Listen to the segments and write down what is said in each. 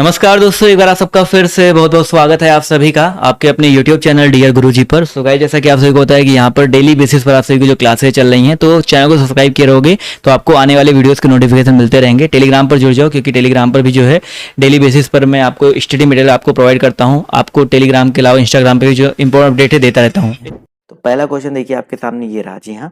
नमस्कार दोस्तों, एक बार आप सबका फिर से बहुत बहुत स्वागत है आप सभी का आपके अपने YouTube चैनल डियर गुरुजी पर। सो गाइस, जैसा कि आप सभी को पता है कि यहाँ पर डेली बेसिस पर आप सभी की जो क्लासेस चल रही हैं, तो चैनल को सब्सक्राइब किए रहोगे तो आपको आने वाले वीडियोस के नोटिफिकेशन मिलते रहेंगे। टेलीग्राम पर जुड़ जाओ, क्योंकि टेलीग्राम पर भी जो है डेली बेसिस पर मैं आपको स्टडी मटेरियल आपको प्रोवाइड करता हूँ। आपको टेलीग्राम के अलावा इंस्टाग्राम पर भी जो इंपॉर्टेंट अपडेट है देता रहता हूँ। तो पहला क्वेश्चन देखिए आपके सामने ये रहा। जी हाँ,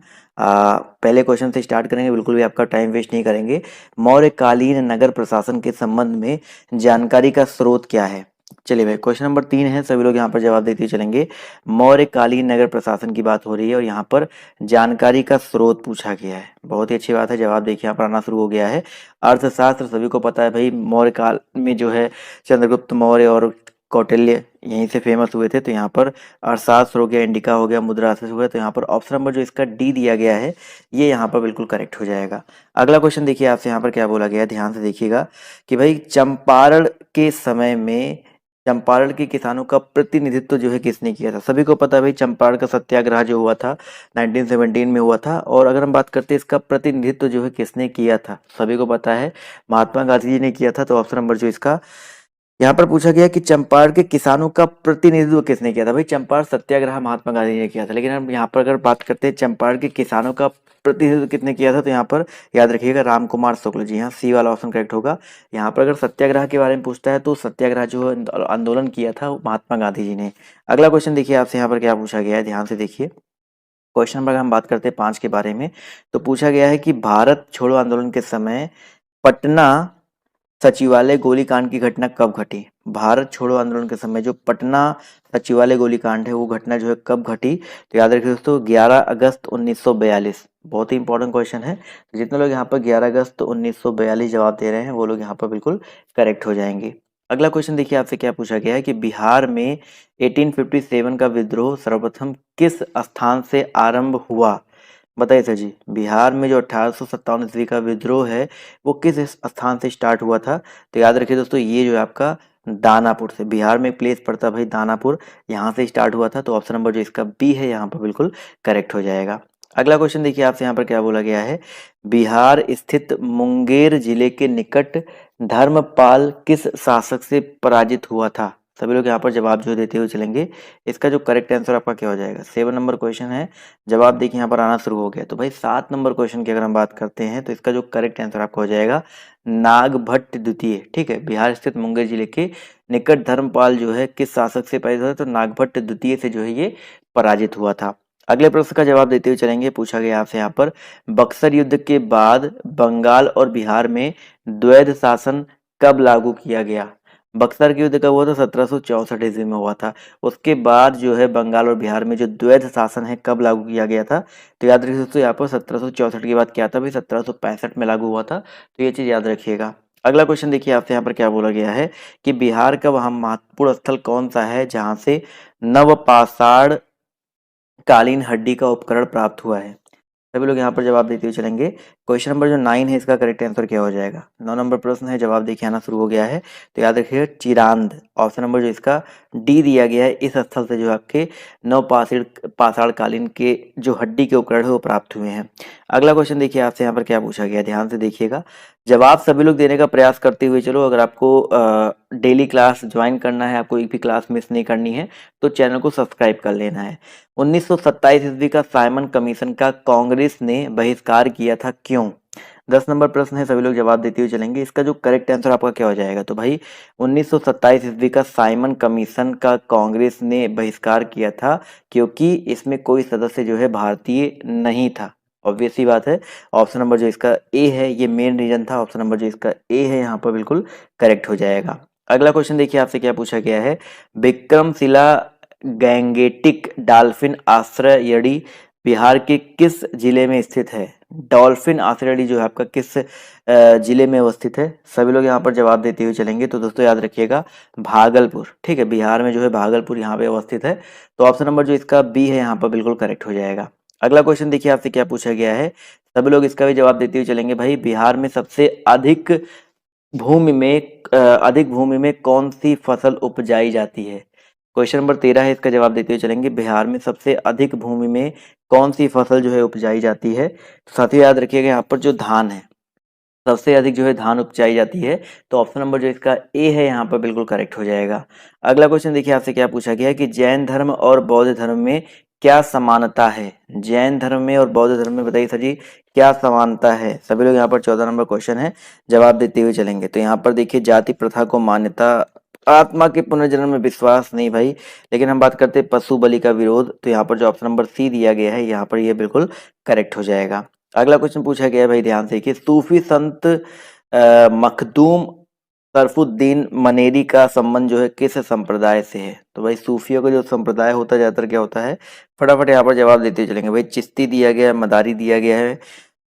पहले क्वेश्चन से स्टार्ट करेंगे, बिल्कुल भी आपका टाइम वेस्ट नहीं करेंगे। मौर्यकालीन नगर प्रशासन के संबंध में जानकारी का स्रोत क्या है? चलिए भाई, क्वेश्चन नंबर 3 है, सभी लोग यहाँ पर जवाब देते हुए चलेंगे। मौर्यकालीन नगर प्रशासन की बात हो रही है और यहाँ पर जानकारी का स्रोत पूछा गया है। बहुत ही अच्छी बात है, जवाब देखिए यहाँ पर आना शुरू हो गया है। अर्थशास्त्र सभी को पता है भाई, मौर्य काल में जो है चंद्रगुप्त मौर्य और कौटिल्य यहीं से फेमस हुए थे। तो यहाँ पर अर्थशास्त्र हो गया, इंडिका हो गया, मुद्राशास्त्र हो गया। तो यहाँ पर ऑप्शन नंबर जो इसका डी दिया गया है ये यहाँ पर बिल्कुल करेक्ट हो जाएगा। अगला क्वेश्चन देखिए आपसे यहाँ पर क्या बोला गया है, ध्यान से देखिएगा कि भाई चंपारण के समय में चंपारण के किसानों का प्रतिनिधित्व जो है किसने किया था? सभी को पता है भाई, चंपारण का सत्याग्रह जो हुआ था 1917 में हुआ था। और अगर हम बात करते हैं इसका प्रतिनिधित्व जो है किसने किया था, सभी को पता है महात्मा गांधी जी ने किया था। तो ऑप्शन नंबर जो इसका यहाँ पर पूछा गया कि चंपारण के किसानों का प्रतिनिधित्व किसने किया था? भाई चंपारण सत्याग्रह महात्मा गांधी जी ने किया था, लेकिन हम यहाँ पर अगर बात करते हैं चंपारण के किसानों का प्रतिनिधित्व किसने किया था, तो यहाँ पर याद रखिएगा रामकुमार शुक्ल जी। हाँ, सी वाला ऑप्शन करेक्ट होगा। यहाँ पर अगर सत्याग्रह के बारे में पूछता है तो सत्याग्रह जो आंदोलन किया था वो महात्मा गांधी जी ने। अगला क्वेश्चन देखिए आपसे यहाँ पर क्या पूछा गया है, ध्यान से देखिए। क्वेश्चन नंबर अगर हम बात करते हैं 5 के बारे में, तो पूछा गया है कि भारत छोड़ो आंदोलन के समय पटना सचिवालय गोलीकांड की घटना कब घटी? भारत छोड़ो आंदोलन के समय जो पटना सचिवालय गोलीकांड है वो घटना जो है कब घटी? तो याद रखिए दोस्तों, 11 अगस्त 1942। बहुत ही इंपॉर्टेंट क्वेश्चन है। तो जितने लोग यहाँ पर 11 अगस्त 1942 जवाब दे रहे हैं वो लोग यहाँ पर बिल्कुल करेक्ट हो जाएंगे। अगला क्वेश्चन देखिए आपसे क्या पूछा गया है कि बिहार में 1857 का विद्रोह सर्वप्रथम किस स्थान से आरंभ हुआ? बताइए सर जी, बिहार में जो 1857 ईस्वी का विद्रोह है वो किस स्थान से स्टार्ट हुआ था? तो याद रखिए दोस्तों, ये जो है आपका दानापुर से, बिहार में प्लेस पड़ता है भाई दानापुर, यहाँ से स्टार्ट हुआ था। तो ऑप्शन नंबर जो इसका बी है यहाँ पर बिल्कुल करेक्ट हो जाएगा। अगला क्वेश्चन देखिए आपसे यहाँ पर क्या बोला गया है, बिहार स्थित मुंगेर जिले के निकट धर्मपाल किस शासक से पराजित हुआ था? सभी लोग यहाँ पर जवाब जो देते हुए चलेंगे। इसका जो करेक्ट आंसर आपका क्या हो जाएगा? 7 नंबर क्वेश्चन है, जवाब देखिए यहाँ पर आना शुरू हो गया। तो भाई 7 नंबर क्वेश्चन की अगर हम बात करते हैं तो इसका जो करेक्ट आंसर आपका हो जाएगा नागभट्ट द्वितीय। ठीक है, बिहार स्थित मुंगेर जिले के निकट धर्मपाल जो है किस शासक से पराजित हुआ? तो नागभट्ट द्वितीय से जो है ये पराजित हुआ था। अगले प्रश्न का जवाब देते हुए चलेंगे। पूछा गया आपसे यहाँ पर, बक्सर युद्ध के बाद बंगाल और बिहार में द्वैध शासन कब लागू किया गया? बक्सर के युद्ध कब हुआ था? 1764 ईस्वी में हुआ था। उसके बाद जो है बंगाल और बिहार में जो द्वैध शासन है कब लागू किया गया था? तो याद रखिए दोस्तों, यहाँ पर 1764 की बात क्या था भाई, 1765 में लागू हुआ था। तो ये चीज याद रखिएगा। अगला क्वेश्चन देखिए आपसे यहाँ पर क्या बोला गया है कि बिहार का वह महत्वपूर्ण स्थल कौन सा है जहाँ से नवपाषाण कालीन हड्डी का उपकरण प्राप्त हुआ है? सभी लोग यहाँ पर जवाब देते हुए चलेंगे। क्वेश्चन नंबर जो 9 है इसका करेक्ट आंसर क्या हो जाएगा? 9 नंबर प्रश्न है, जवाब देखिए आना शुरू हो गया है। तो याद रखिए चिरांद, ऑप्शन नंबर जो इसका डी दिया गया है। इस स्थल से जो आपके नवपाषाण पाषाण कालीन के जो हड्डी के उपकरण है वो प्राप्त हुए हैं। अगला क्वेश्चन देखिए आपसे यहाँ पर क्या पूछा गया, ध्यान से देखिएगा। जवाब सभी लोग देने का प्रयास करते हुए चलो। अगर आपको डेली क्लास ज्वाइन करना है, आपको एक भी क्लास मिस नहीं करनी है, तो चैनल को सब्सक्राइब कर लेना है। 1927 ईस्वी का साइमन कमीशन का कांग्रेस ने बहिष्कार किया था, क्यों? 10 नंबर प्रश्न है, सभी लोग जवाब देते हुए चलेंगे। इसका जो करेक्ट आंसर आपका क्या हो जाएगा? तो भाई 1927 ईस्वी का साइमन कमीशन का कांग्रेस ने बहिष्कार किया था क्योंकि इसमें कोई सदस्य जो है भारतीय नहीं था। ऑब्वियस सी बात है। ऑप्शन नंबर जो इसका ए है ये मेन रीजन था। ऑप्शन नंबर जो इसका ए है यहाँ पर बिल्कुल करेक्ट हो जाएगा। अगला क्वेश्चन देखिए आपसे क्या पूछा गया है, विक्रमशिला गैंगेटिक डॉल्फिन आश्रयणी बिहार के किस जिले में स्थित है? डॉल्फिन आश्रयणी जो है आपका किस जिले में अवस्थित है? सभी लोग यहाँ पर जवाब देते हुए चलेंगे। तो दोस्तों याद रखिएगा भागलपुर। ठीक है, बिहार में जो है भागलपुर यहाँ पे अवस्थित है। तो ऑप्शन नंबर जो इसका बी है यहाँ पर बिल्कुल करेक्ट हो जाएगा। अगला क्वेश्चन देखिए आपसे क्या पूछा गया है, सभी लोग इसका भी जवाब देते हुए चलेंगे। भाई बिहार में सबसे अधिक भूमि में कौन सी फसल उपजाई जाती है? क्वेश्चन नंबर 13 है, इसका जवाब देते हुए चलेंगे। बिहार में सबसे अधिक भूमि में कौन सी फसल जो है उपजाई जाती है? तो साथियों याद रखिएगा यहाँ पर जो धान है सबसे अधिक जो है धान उपजाई जाती है। तो ऑप्शन नंबर जो इसका ए है यहाँ पर बिल्कुल करेक्ट हो जाएगा। अगला क्वेश्चन देखिए आपसे क्या पूछा गया है कि जैन धर्म और बौद्ध धर्म में क्या समानता है। जैन धर्म में और बौद्ध धर्म में बताइए सर जी क्या समानता है। सभी लोग यहाँ पर 14 नंबर क्वेश्चन है, जवाब देते हुए चलेंगे। तो यहाँ पर देखिए जाति प्रथा को मान्यता, आत्मा के पुनर्जन्म में विश्वास नहीं भाई, लेकिन हम बात करते हैं पशु बलि का विरोध। तो यहाँ पर जो ऑप्शन नंबर सी दिया गया है यहाँ पर ये बिल्कुल करेक्ट हो जाएगा। अगला क्वेश्चन पूछा गया है भाई ध्यान से देखिए, सूफी संत मखदूम सरफुद्दीन मनेरी का संबंध जो है किस संप्रदाय से है। तो भाई सूफियों का जो संप्रदाय होता है ज्यादातर क्या होता है, फटाफट यहाँ पर जवाब देते चलेंगे भाई। चिश्ती दिया गया है, मदारी दिया गया है,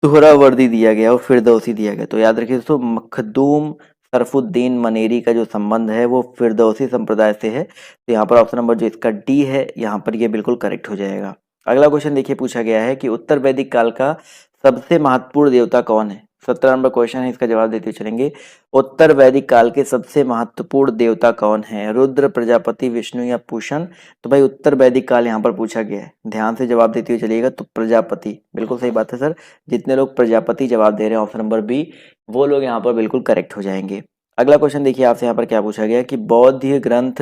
सुहरावर्दी दिया गया और फिरदौसी दिया गया। तो याद रखिए दोस्तों मखदूम सरफुद्दीन मनेरी का जो संबंध है वो फिरदौसी संप्रदाय से है। तो यहाँ पर ऑप्शन नंबर जो इसका डी है यहाँ पर ये बिल्कुल करेक्ट हो जाएगा। अगला क्वेश्चन देखिए पूछा गया है कि उत्तर वैदिक काल का सबसे महत्वपूर्ण देवता कौन है। 17 नंबर क्वेश्चन है, इसका जवाब देते हुए चलेंगे। उत्तर वैदिक काल के सबसे महत्वपूर्ण देवता कौन है, रुद्र, प्रजापति, विष्णु या पूषण। तो भाई उत्तर वैदिक काल यहाँ पर पूछा गया है, ध्यान से जवाब देते हुए चलिएगा। तो प्रजापति बिल्कुल सही बात है सर। जितने लोग प्रजापति जवाब दे रहे हैं ऑप्शन नंबर बी, वो लोग यहाँ पर बिल्कुल करेक्ट हो जाएंगे। अगला क्वेश्चन देखिए आपसे यहाँ पर क्या पूछा गया कि बौद्ध ग्रंथ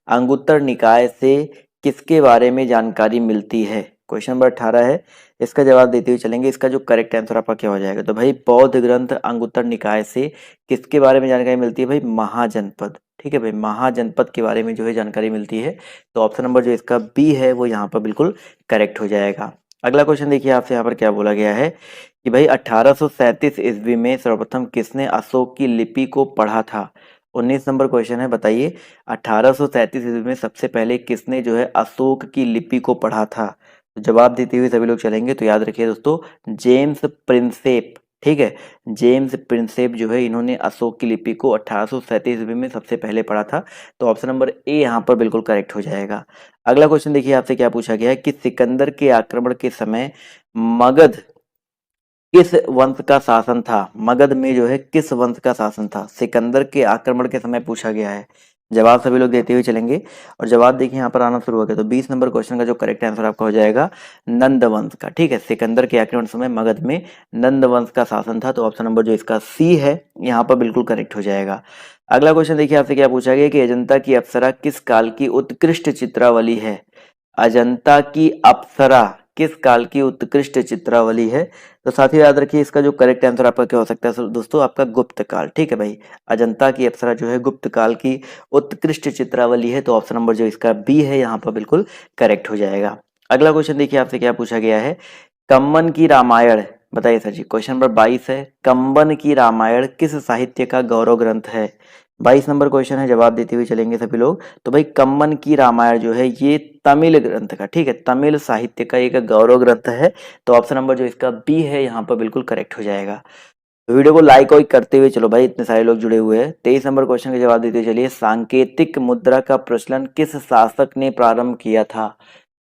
अंगुत्तर निकाय से किसके बारे में जानकारी मिलती है। क्वेश्चन नंबर 18 है, इसका जवाब देते हुए चलेंगे। इसका जो करेक्ट आंसर आपका क्या हो जाएगा। तो भाई बौद्ध ग्रंथ अंगुत्तर निकाय से किसके बारे में जानकारी मिलती है भाई, महाजनपद। ठीक है भाई, महाजनपद के बारे में जो है जानकारी मिलती है। तो ऑप्शन नंबर जो इसका बी है वो यहाँ पर बिल्कुल करेक्ट हो जाएगा। अगला क्वेश्चन देखिए आपसे यहाँ पर क्या बोला गया है कि भाई 1837 ईस्वी में सर्वप्रथम किसने अशोक की लिपि को पढ़ा था। 19 नंबर क्वेश्चन है, बताइए 1837 ईस्वी में सबसे पहले किसने जो है अशोक की लिपि को पढ़ा था। तो जवाब देते हुए सभी लोग चलेंगे। तो याद रखिए दोस्तों जेम्स प्रिंसेप। ठीक है, जेम्स प्रिंसेप जो है इन्होंने अशोक की लिपि को 1837 ईस्वी में सबसे पहले पढ़ा था। तो ऑप्शन नंबर ए यहाँ पर बिल्कुल करेक्ट हो जाएगा। अगला क्वेश्चन देखिए आपसे क्या पूछा गया है कि सिकंदर के आक्रमण के समय मगध किस वंश का शासन था। मगध में जो है किस वंश का शासन था सिकंदर के आक्रमण के समय पूछा गया है। जवाब सभी लोग देते हुए चलेंगे और जवाब देखिए यहाँ पर आना शुरू हो गया। तो 20 नंबर क्वेश्चन का जो करेक्ट आंसर आपका हो जाएगा नंद वंश का। ठीक है, सिकंदर के आक्रमण समय मगध में नंद वंश का शासन था। तो ऑप्शन नंबर जो इसका सी है यहाँ पर बिल्कुल करेक्ट हो जाएगा। अगला क्वेश्चन देखिए आपसे क्या पूछा गया कि अजंता की अप्सरा किस काल की उत्कृष्ट चित्रावली है। अजंता की अप्सरा किस काल की उत्कृष्ट चित्रावली है। तो साथियों याद रखिए इसका जो करेक्ट आंसर आपका क्या हो सकता है दोस्तों, आपका गुप्त काल। ठीक है भाई, अजंता की अप्सरा जो है गुप्त काल की उत्कृष्ट चित्रावली है। तो ऑप्शन नंबर जो इसका बी है यहाँ पर बिल्कुल करेक्ट हो जाएगा। अगला क्वेश्चन देखिए आपसे क्या पूछा गया है, कंबन की रामायण, बताइए सर जी। क्वेश्चन नंबर 22 है, कंबन की रामायण किस साहित्य का गौरव ग्रंथ है। 22 नंबर क्वेश्चन है, जवाब देते हुए चलेंगे सभी लोग। तो भाई कंबन की रामायण जो है ये तमिल ग्रंथ का, ठीक है, तमिल साहित्य का एक गौरव ग्रंथ है। तो ऑप्शन नंबर जो इसका बी है यहाँ पर बिल्कुल करेक्ट हो जाएगा। तो वीडियो को लाइक और करते हुए चलो भाई, इतने सारे लोग जुड़े हुए हैं। 23 नंबर क्वेश्चन का जवाब देते हुए चलिए, सांकेतिक मुद्रा का प्रचलन किस शासक ने प्रारंभ किया था।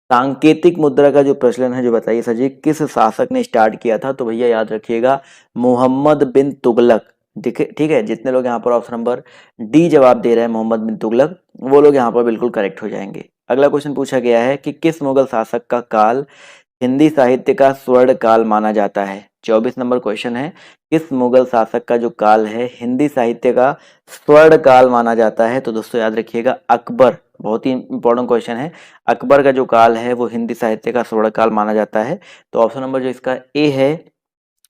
सांकेतिक मुद्रा का जो प्रचलन है जो बताइए सर जी किस शासक ने स्टार्ट किया था। तो भैया याद रखिएगा मोहम्मद बिन तुगलक। ठीक है, जितने लोग यहाँ पर ऑप्शन नंबर डी जवाब दे रहे हैं मोहम्मद बिन तुगलक, वो लोग यहाँ पर बिल्कुल करेक्ट हो जाएंगे। अगला क्वेश्चन पूछा गया है कि किस मुगल शासक का काल हिंदी साहित्य का स्वर्ण काल माना जाता है। 24 नंबर क्वेश्चन है, किस मुगल शासक का जो काल है हिंदी साहित्य का स्वर्ण काल माना जाता है। तो दोस्तों याद रखिएगा अकबर, बहुत ही इंपॉर्टेंट क्वेश्चन है। अकबर का जो काल है वो हिंदी साहित्य का स्वर्ण काल माना जाता है। तो ऑप्शन नंबर जो इसका ए है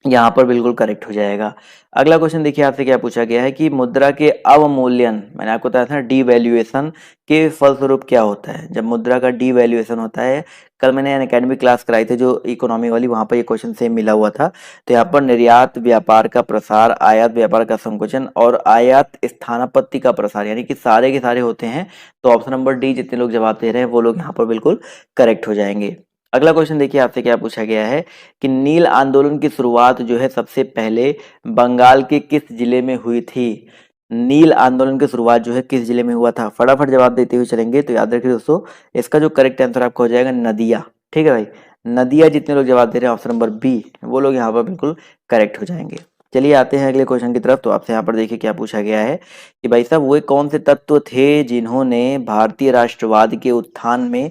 यहाँ पर बिल्कुल करेक्ट हो जाएगा। अगला क्वेश्चन देखिए आपसे क्या पूछा गया है कि मुद्रा के अवमूल्यन, मैंने आपको बताया था डीवैल्यूएशन के फलस्वरूप क्या होता है। जब मुद्रा का डीवैल्यूएशन होता है, कल मैंने एकेडमिक क्लास कराई थी जो इकोनॉमी वाली, वहां पर ये क्वेश्चन सेम मिला हुआ था। तो यहाँ पर निर्यात व्यापार का प्रसार, आयात व्यापार का संकुचन और आयात स्थानापत्ति का प्रसार, यानी कि सारे के सारे होते हैं। तो ऑप्शन नंबर डी जितने लोग जवाब दे रहे हैं वो लोग यहाँ पर बिल्कुल करेक्ट हो जाएंगे। अगला क्वेश्चन देखिए आपसे क्या पूछा गया है कि नील आंदोलन की शुरुआत जो है सबसे पहले बंगाल के किस जिले में हुई थी। नील आंदोलन की शुरुआत जो है किस जिले में हुआ था, फटाफट जवाब देते हुए चलेंगे। तो याद रखिए दोस्तों इसका जो करेक्ट आंसर आपका हो जाएगा नदिया। ठीक है भाई, नदिया जितने लोग जवाब दे रहे हैं ऑप्शन नंबर बी, वो लोग यहाँ पर बिल्कुल करेक्ट हो जाएंगे। चलिए आते हैं अगले क्वेश्चन की तरफ। तो आपसे यहाँ पर देखिए क्या पूछा गया है कि भाई साहब वो कौन से तत्व थे जिन्होंने भारतीय राष्ट्रवाद के उत्थान में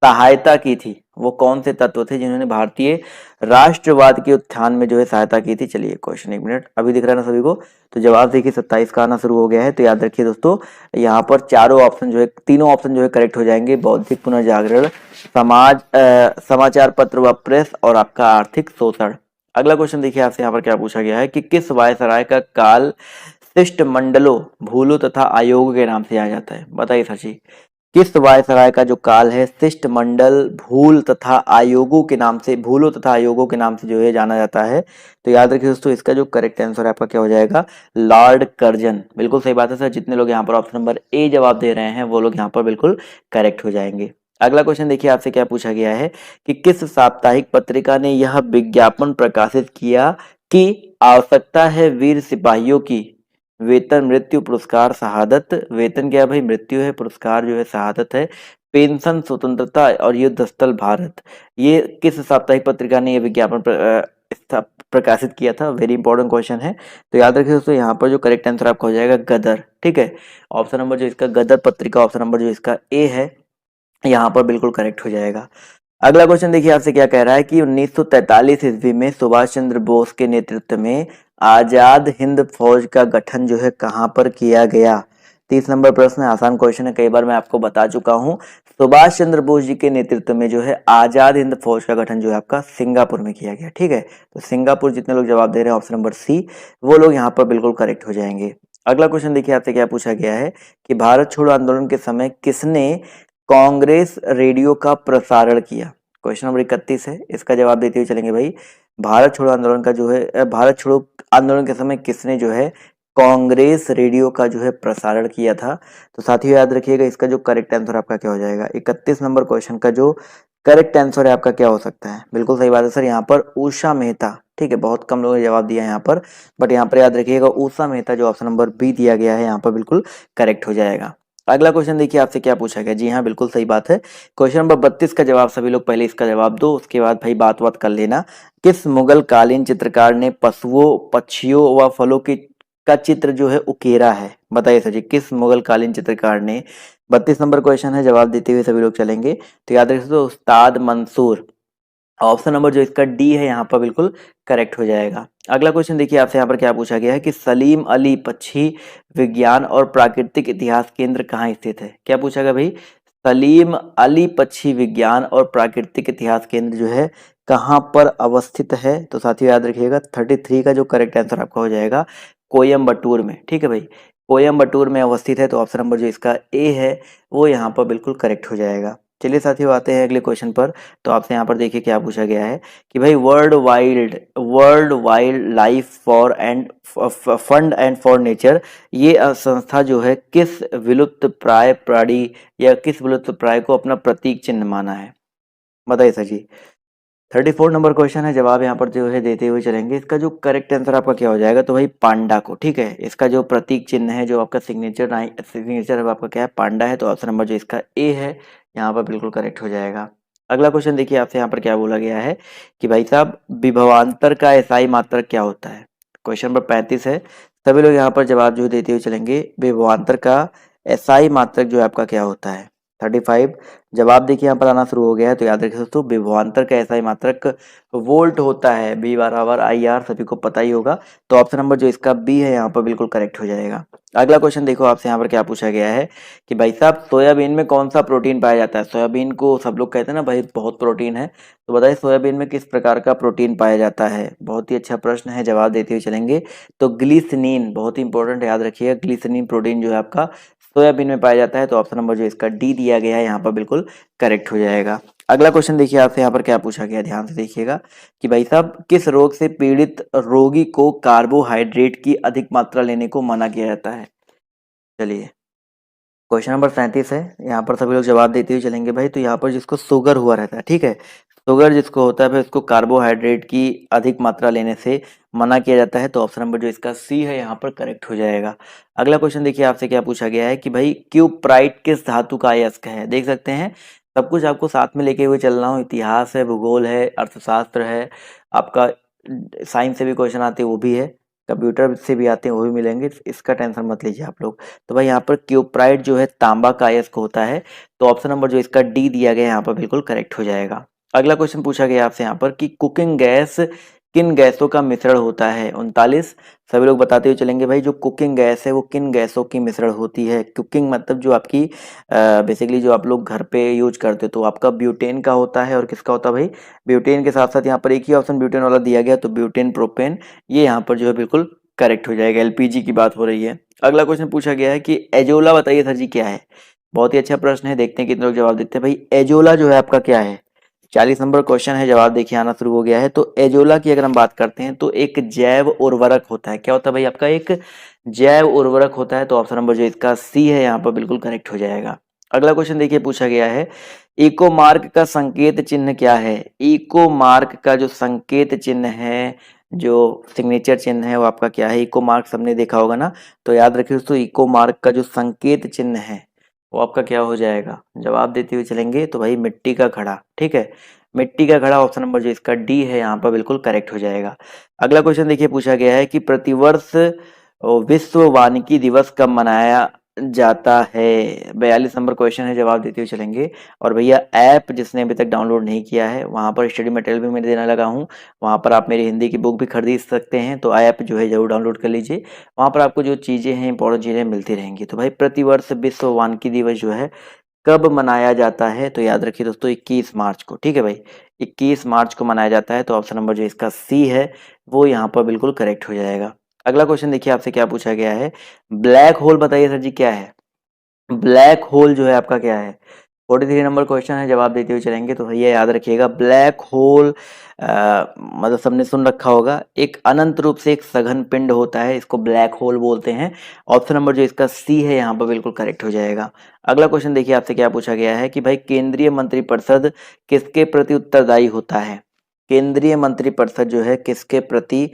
सहायता की थी। वो कौन से तत्व थे जिन्होंने भारतीय राष्ट्रवाद के उत्थान में जो है सहायता की थी। चलिए क्वेश्चन, एक मिनट, अभी दिख रहा है ना सभी को? तो जवाब देखिए 27 का आना शुरू हो गया है। तो याद रखिए दोस्तों, यहाँ पर चारों ऑप्शन जो है, तीनों ऑप्शन जो है करेक्ट हो जाएंगे। बौद्धिक पुनर्जागरण, समाचार पत्र व प्रेस, और आपका आर्थिक शोषण। अगला क्वेश्चन देखिए आपसे यहाँ पर क्या पूछा गया है कि किस वायसराय का काल शिष्टमंडलों, भूलों तथा आयोगों के नाम से जाना जाता है। बताइए सची, किस वायसराय का जो काल है शिष्टमंडल, भूल तथा आयोगों के नाम से, भूलों तथा आयोगों के नाम से जो है जाना जाता है। तो याद रखिए दोस्तों, इसका जो करेक्ट आंसर है आपका क्या हो जाएगा? Lord Curzon. बिल्कुल सही बात है सर, जितने लोग यहाँ पर ऑप्शन नंबर ए जवाब दे रहे हैं वो लोग यहाँ पर बिल्कुल करेक्ट हो जाएंगे। अगला क्वेश्चन देखिए आपसे क्या पूछा गया है कि किस साप्ताहिक पत्रिका ने यह विज्ञापन प्रकाशित किया कि आवश्यकता है वीर सिपाहियों की वेतन, मृत्यु, पुरस्कार, शहादत। वेतन क्या है भाई? मृत्यु है। पुरस्कार जो है शहादत है। पेंशन, स्वतंत्रता, और युद्ध स्थल भारत। ये किस साप्ताहिक पत्रिका ने ये विज्ञापन प्रकाशित किया था? वेरी इंपॉर्टेंट क्वेश्चन है। तो याद रखिए दोस्तों, यहाँ पर जो करेक्ट आंसर आपका हो जाएगा गदर। ठीक है, ऑप्शन नंबर जो इसका गदर पत्रिका, ऑप्शन नंबर जो इसका ए है, यहाँ पर बिल्कुल करेक्ट हो जाएगा। अगला क्वेश्चन देखिए आपसे क्या कह रहा है कि 1943 ईस्वी में सुभाष चंद्र बोस के नेतृत्व में आजाद हिंद फौज का गठन जो है कहां पर किया गया? 30 नंबर प्रश्न है, आसान क्वेश्चन है, कई बार मैं आपको बता चुका हूं। सुभाष चंद्र बोस जी के नेतृत्व में जो है आजाद हिंद फौज का गठन जो है आपका सिंगापुर में किया गया। ठीक है, तो सिंगापुर, जितने लोग जवाब दे रहे हैं ऑप्शन नंबर सी, वो लोग यहाँ पर बिल्कुल करेक्ट हो जाएंगे। अगला क्वेश्चन देखिए आपसे क्या पूछा गया है कि भारत छोड़ो आंदोलन के समय किसने कांग्रेस रेडियो का प्रसारण किया? क्वेश्चन नंबर 31 है, इसका जवाब देते हुए चलेंगे भाई। भारत छोड़ो आंदोलन का जो है, भारत छोड़ो आंदोलन के समय किसने जो है कांग्रेस रेडियो का जो है प्रसारण किया था? तो साथियों याद रखिएगा, इसका जो करेक्ट आंसर आपका क्या हो जाएगा? 31 नंबर क्वेश्चन का जो करेक्ट आंसर है आपका क्या हो सकता है? बिल्कुल सही बात है सर, यहाँ पर उषा मेहता। ठीक है, बहुत कम लोगों ने जवाब दिया यहाँ पर, बट यहाँ पर याद रखिएगा उषा मेहता जो ऑप्शन नंबर बी दिया गया है यहाँ पर बिल्कुल करेक्ट हो जाएगा। अगला क्वेश्चन देखिए आपसे क्या पूछा गया। जी हाँ, बिल्कुल सही बात है। क्वेश्चन नंबर 32 का जवाब सभी लोग पहले इसका जवाब दो, उसके बाद भाई बात कर लेना। किस मुगल कालीन चित्रकार ने पशुओं, पक्षियों व फलों की का चित्र जो है उकेरा है? बताइए सर जी, किस मुगल कालीन चित्रकार ने? 32 नंबर क्वेश्चन है, जवाब देते हुए सभी लोग चलेंगे। तो याद रखिए तो उस्ताद मंसूर, ऑप्शन नंबर जो इसका डी है यहाँ पर बिल्कुल करेक्ट हो जाएगा। अगला क्वेश्चन देखिए आपसे यहाँ पर क्या पूछा गया है कि सलीम अली पक्षी विज्ञान और प्राकृतिक इतिहास केंद्र कहाँ स्थित है? क्या पूछा गया भाई? सलीम अली पक्षी विज्ञान और प्राकृतिक इतिहास केंद्र जो है कहाँ पर अवस्थित है? तो साथियों याद रखिएगा 33 का जो करेक्ट आंसर आपका हो जाएगा कोयम्बटूर में। ठीक है भाई, कोयम्बटूर में अवस्थित है। तो ऑप्शन नंबर जो इसका ए है वो यहाँ पर बिल्कुल करेक्ट हो जाएगा। चलिए साथियों आते हैं अगले क्वेश्चन पर। तो आपसे यहाँ पर देखिए क्या पूछा गया है कि भाई world wild life for end fund and for nature, ये संस्था जो है किस विलुप्त प्राय प्राणी या किस विलुप्त प्राय को अपना प्रतीक चिन्ह माना है? बताइए सर जी। 34 नंबर क्वेश्चन है, जवाब यहाँ पर जो है देते हुए चलेंगे। इसका जो करेक्ट आंसर आपका क्या हो जाएगा? तो भाई पांडा को। ठीक है, इसका जो प्रतीक चिन्ह है, जो आपका सिग्नेचर है आपका क्या है? पांडा है। तो ऑप्शन नंबर जो इसका ए है यहाँ पर बिल्कुल करेक्ट हो जाएगा। अगला क्वेश्चन देखिए आपसे यहाँ पर क्या बोला गया है कि भाई साहब विभवांतर का एसआई मात्रक क्या होता है? क्वेश्चन नंबर 35 है, सभी लोग यहाँ पर जवाब जो देते हुए चलेंगे। विभवांतर का एसआई मात्रक जो है आपका क्या होता है? 35 जवाब देखिए यहाँ पर आना शुरू हो गया है। तो याद रखिए दोस्तों, विभवांतर का एसआई मात्रक वोल्ट होता है, बी बराबर आई आर, सभी को पता ही होगा। तो ऑप्शन नंबर जो इसका बी है यहाँ पर बिल्कुल करेक्ट हो जाएगा। अगला क्वेश्चन देखो आपसे यहाँ पर क्या पूछा गया है कि भाई साहब सोयाबीन में कौन सा प्रोटीन पाया जाता है? सोयाबीन को सब लोग कहते हैं ना भाई बहुत प्रोटीन है, तो बताइए सोयाबीन में किस प्रकार का प्रोटीन पाया जाता है? बहुत ही अच्छा प्रश्न है, जवाब देते हुए चलेंगे। तो ग्लिसरीन, बहुत ही इंपॉर्टेंट, याद रखिएगा ग्लिसरीन प्रोटीन जो है आपका सोयाबीन में पाया जाता है। तो ऑप्शन नंबर जो इसका डी दिया गया है यहाँ पर बिल्कुल करेक्ट हो जाएगा। अगला क्वेश्चन देखिए आपसे यहाँ पर क्या पूछा गया, ध्यान से देखिएगा कि भाई साहब किस रोग से पीड़ित रोगी को कार्बोहाइड्रेट की अधिक मात्रा लेने को मना किया जाता है? चलिए क्वेश्चन नंबर 37 है, यहाँ पर सभी लोग जवाब देते हुए चलेंगे भाई। तो यहाँ पर जिसको शुगर हुआ रहता है, ठीक है, शुगर जिसको होता है भाई उसको कार्बोहाइड्रेट की अधिक मात्रा लेने से मना किया जाता है। तो ऑप्शन नंबर जो इसका सी है यहाँ पर करेक्ट हो जाएगा। अगला क्वेश्चन देखिए आपसे क्या पूछा गया है कि भाई क्यूप्राइट किस धातु का अयस्क है? देख सकते हैं सब कुछ आपको साथ में लेके हुए चल रहा हूँ, इतिहास है, भूगोल है, अर्थशास्त्र है, आपका साइंस से भी क्वेश्चन आते हैं वो भी है, कंप्यूटर से भी आते हैं वो भी मिलेंगे, इसका टेंशन मत लीजिए आप लोग। तो भाई यहाँ पर क्यूप्राइट जो है तांबा का अयस्क होता है। तो ऑप्शन नंबर जो इसका डी दिया गया है यहाँ पर बिल्कुल करेक्ट हो जाएगा। अगला क्वेश्चन पूछा गया आपसे यहाँ पर कि कुकिंग गैस किन गैसों का मिश्रण होता है। 39 सभी लोग बताते हुए चलेंगे भाई, जो कुकिंग गैस है वो किन गैसों की मिश्रण होती है। कुकिंग मतलब जो आपकी बेसिकली जो आप लोग घर पे यूज करते हो, तो आपका ब्यूटेन का होता है और किसका होता है भाई, ब्यूटेन के साथ साथ यहाँ पर एक ही ऑप्शन ब्यूटेन वाला दिया गया, तो ब्यूटेन प्रोपेन ये यहाँ पर जो है बिल्कुल करेक्ट हो जाएगा। एलपीजी की बात हो रही है। अगला क्वेश्चन पूछा गया है कि एजोला बताइए सर जी क्या है। बहुत ही अच्छा प्रश्न है, देखते हैं कितने लोग जवाब देते हैं। भाई एजोला जो है आपका क्या है, 40 नंबर क्वेश्चन है, जवाब देखिए आना शुरू हो गया है। तो एजोला की अगर हम बात करते हैं तो एक जैव उर्वरक होता है। क्या होता है भाई, आपका एक जैव उर्वरक होता है। तो ऑप्शन नंबर जो इसका सी है यहाँ पर बिल्कुल करेक्ट हो जाएगा। अगला क्वेश्चन देखिए पूछा गया है, इको मार्क का संकेत चिन्ह क्या है। इको मार्क का जो संकेत चिन्ह है, जो सिग्नेचर चिन्ह है वो आपका क्या है। इको मार्क सबने देखा होगा ना, तो याद रखिए दोस्तों, इको मार्क का जो संकेत चिन्ह है वो आपका क्या हो जाएगा। जवाब देते हुए चलेंगे तो भाई मिट्टी का घड़ा, ठीक है, मिट्टी का घड़ा ऑप्शन नंबर जो इसका डी है यहाँ पर बिल्कुल करेक्ट हो जाएगा। अगला क्वेश्चन देखिए पूछा गया है कि प्रतिवर्ष विश्व वानिकी दिवस कब मनाया जाता है। 42 नंबर क्वेश्चन है, जवाब देते हुए चलेंगे। और भैया ऐप जिसने अभी तक डाउनलोड नहीं किया है, वहाँ पर स्टडी मटेरियल भी मैं देने लगा हूँ, वहाँ पर आप मेरी हिंदी की बुक भी खरीद सकते हैं। तो ऐप जो है जरूर डाउनलोड कर लीजिए, वहाँ पर आपको जो चीज़ें हैं, इंपॉर्टेंट चीज़ें मिलती रहेंगी। तो भाई प्रतिवर्ष विश्व वानिकी दिवस जो है कब मनाया जाता है, तो याद रखिए दोस्तों 21 मार्च को, ठीक है भाई, 21 मार्च को मनाया जाता है। तो ऑप्शन नंबर जो इसका सी है वो यहाँ पर बिल्कुल करेक्ट हो जाएगा। अगला क्वेश्चन देखिए आपसे क्या पूछा गया है, ब्लैक होल बताइए सर जी क्या है। ब्लैक होल जो है आपका क्या है। 43 नंबर क्वेश्चन है, जवाब देते हुए चलेंगे। तो भैया याद रखिएगा, ब्लैक होल मतलब सबने सुन रखा होगा, एक अनंत रूप से एक सघन पिंड होता है, इसको ब्लैक होल बोलते हैं। ऑप्शन नंबर जो इसका सी है यहाँ पर बिल्कुल करेक्ट हो जाएगा। अगला क्वेश्चन देखिए आपसे क्या पूछा गया है कि भाई केंद्रीय मंत्रिपरिषद किसके प्रति उत्तरदायी होता है। केंद्रीय मंत्रिपरिषद जो है किसके प्रति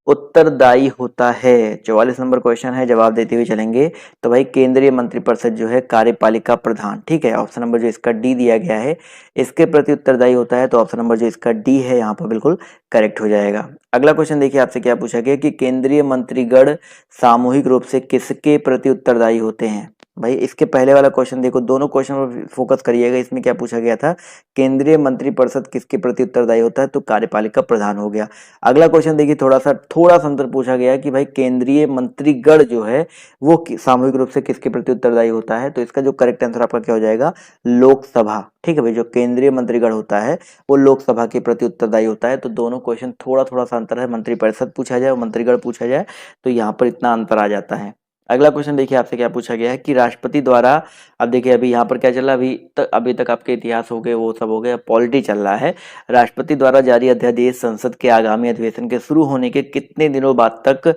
उत्तरदायी होता है। 44 नंबर क्वेश्चन है, जवाब देते हुए चलेंगे। तो भाई केंद्रीय मंत्रिपरिषद जो है कार्यपालिका प्रधान, ठीक है, ऑप्शन नंबर जो इसका डी दिया गया है, इसके प्रति उत्तरदायी होता है। तो ऑप्शन नंबर जो इसका डी है यहाँ पर बिल्कुल करेक्ट हो जाएगा। अगला क्वेश्चन देखिए आपसे क्या पूछा गया कि केंद्रीय मंत्रीगण सामूहिक रूप से किसके प्रति उत्तरदायी होते हैं। भाई इसके पहले वाला क्वेश्चन देखो, दोनों क्वेश्चन पर फोकस करिएगा। इसमें क्या पूछा गया था, केंद्रीय मंत्रिपरिषद किसके प्रति उत्तरदायी होता है, तो कार्यपालिका प्रधान हो गया। अगला क्वेश्चन देखिए थोड़ा सा अंतर पूछा गया कि भाई केंद्रीय मंत्रीगण जो है वो सामूहिक रूप से किसके प्रति उत्तरदायी होता है। तो इसका जो करेक्ट आंसर आपका क्या हो जाएगा, लोकसभा, ठीक है भाई, जो केंद्रीय मंत्रीगण होता है वो लोकसभा के प्रति उत्तरदायी होता है। तो दोनों क्वेश्चन थोड़ा सा अंतर है, मंत्रिपरिषद पूछा जाए और मंत्रीगण पूछा जाए तो यहाँ पर इतना अंतर आ जाता है। अगला क्वेश्चन देखिए आपसे क्या पूछा गया है कि राष्ट्रपति द्वारा, अब देखिए अभी यहाँ पर क्या चल रहा है, अभी तक आपके इतिहास हो गए, वो सब हो गया, पॉलिटी चल रहा है। राष्ट्रपति द्वारा जारी अध्यादेश संसद के आगामी अधिवेशन के शुरू होने के कितने दिनों बाद तक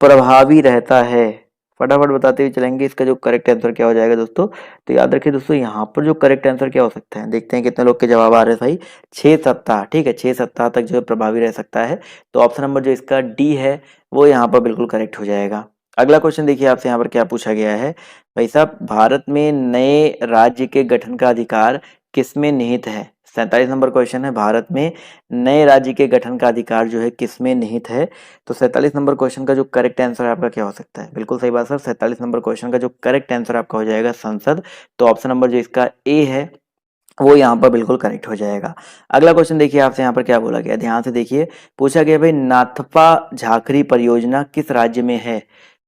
प्रभावी रहता है। फटाफट बताते हुए चलेंगे, इसका जो करेक्ट आंसर क्या हो जाएगा दोस्तों। तो याद रखिए दोस्तों, यहाँ पर जो करेक्ट आंसर क्या हो सकता है, देखते हैं कितने लोग के जवाब आ रहे हैं भाई। 6 सप्ताह, ठीक है, 6 सप्ताह तक जो है प्रभावी रह सकता है। तो ऑप्शन नंबर जो इसका डी है वो यहाँ पर बिल्कुल करेक्ट हो जाएगा। अगला क्वेश्चन देखिए आपसे यहाँ पर क्या पूछा गया है, भाई साहब भारत में नए राज्य के गठन का अधिकार किसमें निहित है। 47 नंबर क्वेश्चन है, भारत में नए राज्य के गठन का अधिकार जो है किसमें निहित है। तो 47 नंबर क्वेश्चन का जो करेक्ट आंसर आपका क्या हो सकता है, बिल्कुल सही बात सर, 47 नंबर क्वेश्चन का जो करेक्ट आंसर आपका हो जाएगा संसद। तो ऑप्शन नंबर जो इसका ए है वो यहाँ पर बिल्कुल करेक्ट हो जाएगा। अगला क्वेश्चन देखिए आपसे यहाँ पर क्या बोला गया, ध्यान से देखिए। पूछा गया भाई नाथपा झाकरी परियोजना किस राज्य में है।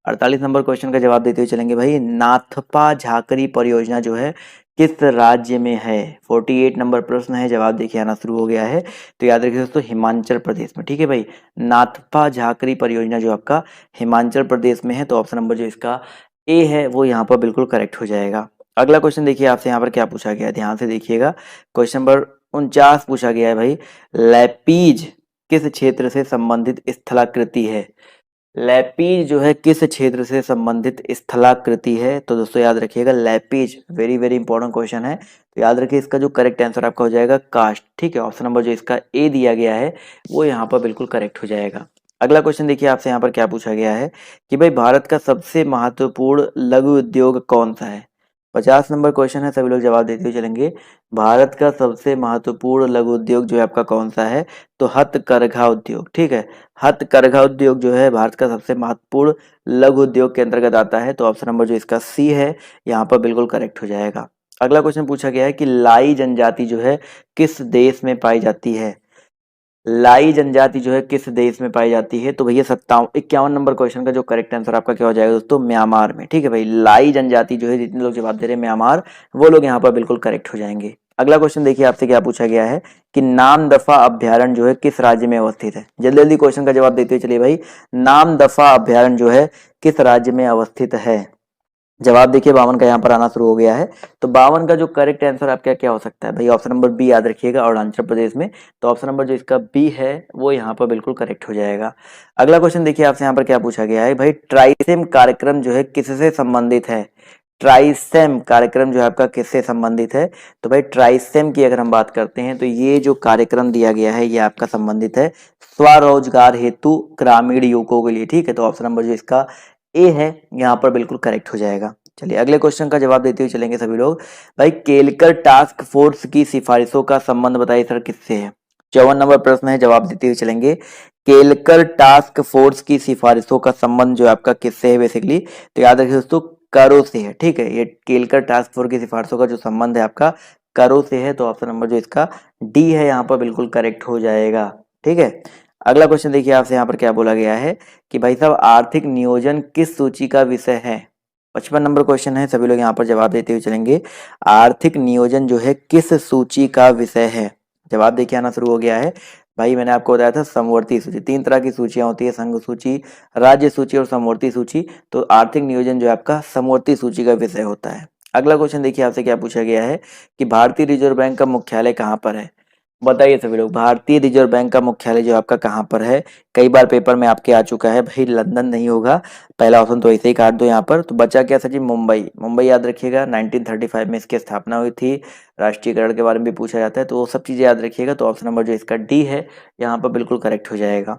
48 नंबर क्वेश्चन का जवाब देते हुए चलेंगे भाई, नाथपा झाकरी परियोजना जो है किस राज्य में है। 48 नंबर प्रश्न है, जवाब देखिए आना शुरू हो गया है। तो याद रखिए दोस्तों हिमाचल प्रदेश में, ठीक है भाई, नाथपा झाकरी परियोजना जो आपका हिमाचल प्रदेश में है। तो ऑप्शन नंबर जो इसका ए है वो यहाँ पर बिल्कुल करेक्ट हो जाएगा। अगला क्वेश्चन देखिए आपसे यहाँ पर क्या पूछा गया है, ध्यान से देखिएगा। क्वेश्चन नंबर 49 पूछा गया है भाई, लैपीज किस क्षेत्र से संबंधित स्थलाकृति है। लैपीज जो है किस क्षेत्र से संबंधित स्थलाकृति है। तो दोस्तों याद रखिएगा, lapies very very important question है। तो याद रखिए इसका जो करेक्ट आंसर आपका हो जाएगा कास्ट, ठीक है, ऑप्शन नंबर जो इसका ए दिया गया है वो यहाँ पर बिल्कुल करेक्ट हो जाएगा। अगला क्वेश्चन देखिए आपसे यहाँ पर क्या पूछा गया है कि भाई भारत का सबसे महत्वपूर्ण लघु उद्योग कौन सा है। 50 नंबर क्वेश्चन है, सभी लोग जवाब देते हुए चलेंगे। भारत का सबसे महत्वपूर्ण लघु उद्योग जो है आपका कौन सा है, तो हथकरघा उद्योग, ठीक है, हथकरघा उद्योग जो है भारत का सबसे महत्वपूर्ण लघु उद्योग के अंतर्गत आता है। तो ऑप्शन नंबर जो इसका सी है यहाँ पर बिल्कुल करेक्ट हो जाएगा। अगला क्वेश्चन पूछा गया है कि लाई जनजाति जो है किस देश में पाई जाती है। लाई जनजाति जो है किस देश में पाई जाती है, तो भैया 51 नंबर क्वेश्चन का जो करेक्ट आंसर आपका क्या हो जाएगा दोस्तों, म्यांमार में। ठीक है भाई, लाई जनजाति जो है, जितने लोग जवाब दे रहे हैं म्यांमार, वो लोग यहाँ पर बिल्कुल करेक्ट हो जाएंगे। अगला क्वेश्चन देखिए आपसे क्या पूछा गया है कि नामदफा अभ्यारण्य जो है किस राज्य में अवस्थित है। जल्दी जल्दी क्वेश्चन का जवाब देते हुए चलिए भाई, नामदफा अभ्यारण्य जो है किस राज्य में अवस्थित है। जवाब देखिए 52 का यहाँ पर आना शुरू हो गया है। तो 52 का जो करेक्ट आंसर आपका क्या हो सकता है भाई, ऑप्शन नंबर बी याद रखिएगा, अरुणाचल प्रदेश में। तो ऑप्शन नंबर जो इसका बी है वो यहाँ पर बिल्कुल करेक्ट हो जाएगा। अगला क्वेश्चन देखिए आपसे यहाँ पर क्या पूछा गया है भाई, ट्राइसेम कार्यक्रम जो है किससे संबंधित है। ट्राइसेम कार्यक्रम जो है आपका किससे संबंधित है। तो भाई ट्राइसेम की अगर हम बात करते हैं तो ये जो कार्यक्रम दिया गया है ये आपका संबंधित है स्वरोजगार हेतु ग्रामीण युवकों के लिए। ठीक है, तो ऑप्शन नंबर जो इसका ए है यहाँ पर बिल्कुल करेक्ट हो जाएगा। चलिए अगले क्वेश्चन का जवाब देते हुए चलेंगे सभी लोग। भाई केलकर टास्क फोर्स की सिफारिशों का संबंध बताइए सर किससे है। 54 नंबर प्रश्न है, जवाब देते हुए चलेंगे। केलकर टास्क फोर्स की सिफारिशों का संबंध जो आपका किससे है बेसिकली, तो याद रखिए दोस्तों करो से है। ठीक है, ये केलकर टास्क फोर्स की सिफारिशों का जो संबंध है आपका करो से है। तो ऑप्शन नंबर जो इसका डी है यहाँ पर बिल्कुल करेक्ट हो जाएगा। ठीक है, अगला क्वेश्चन देखिए आपसे यहाँ पर क्या बोला गया है कि भाई साहब आर्थिक नियोजन किस सूची का विषय है। 55 नंबर क्वेश्चन है, सभी लोग यहाँ पर जवाब देते हुए चलेंगे। आर्थिक नियोजन जो है किस सूची का विषय है। जवाब देखिए आना शुरू हो गया है। भाई मैंने आपको बताया था समवर्ती सूची, 3 तरह की सूचियां होती है, संघ सूची, राज्य सूची और समवर्ती सूची। तो आर्थिक नियोजन जो है आपका समवर्ती सूची का विषय होता है। अगला क्वेश्चन देखिए आपसे क्या पूछा गया है कि भारतीय रिजर्व बैंक का मुख्यालय कहाँ पर है। बताइए सभी लोग, भारतीय रिजर्व बैंक का मुख्यालय जो आपका कहाँ पर है। कई बार पेपर में आपके आ चुका है भाई, लंदन नहीं होगा, पहला ऑप्शन तो ऐसे ही काट दो यहाँ पर। तो बचा क्या सचिन, मुंबई। मुंबई याद रखिएगा, 1935 में इसकी स्थापना हुई थी। राष्ट्रीयकरण के बारे में भी पूछा जाता है, तो वो सब चीजें याद रखिएगा। तो ऑप्शन नंबर जो इसका डी है यहाँ पर बिल्कुल करेक्ट हो जाएगा।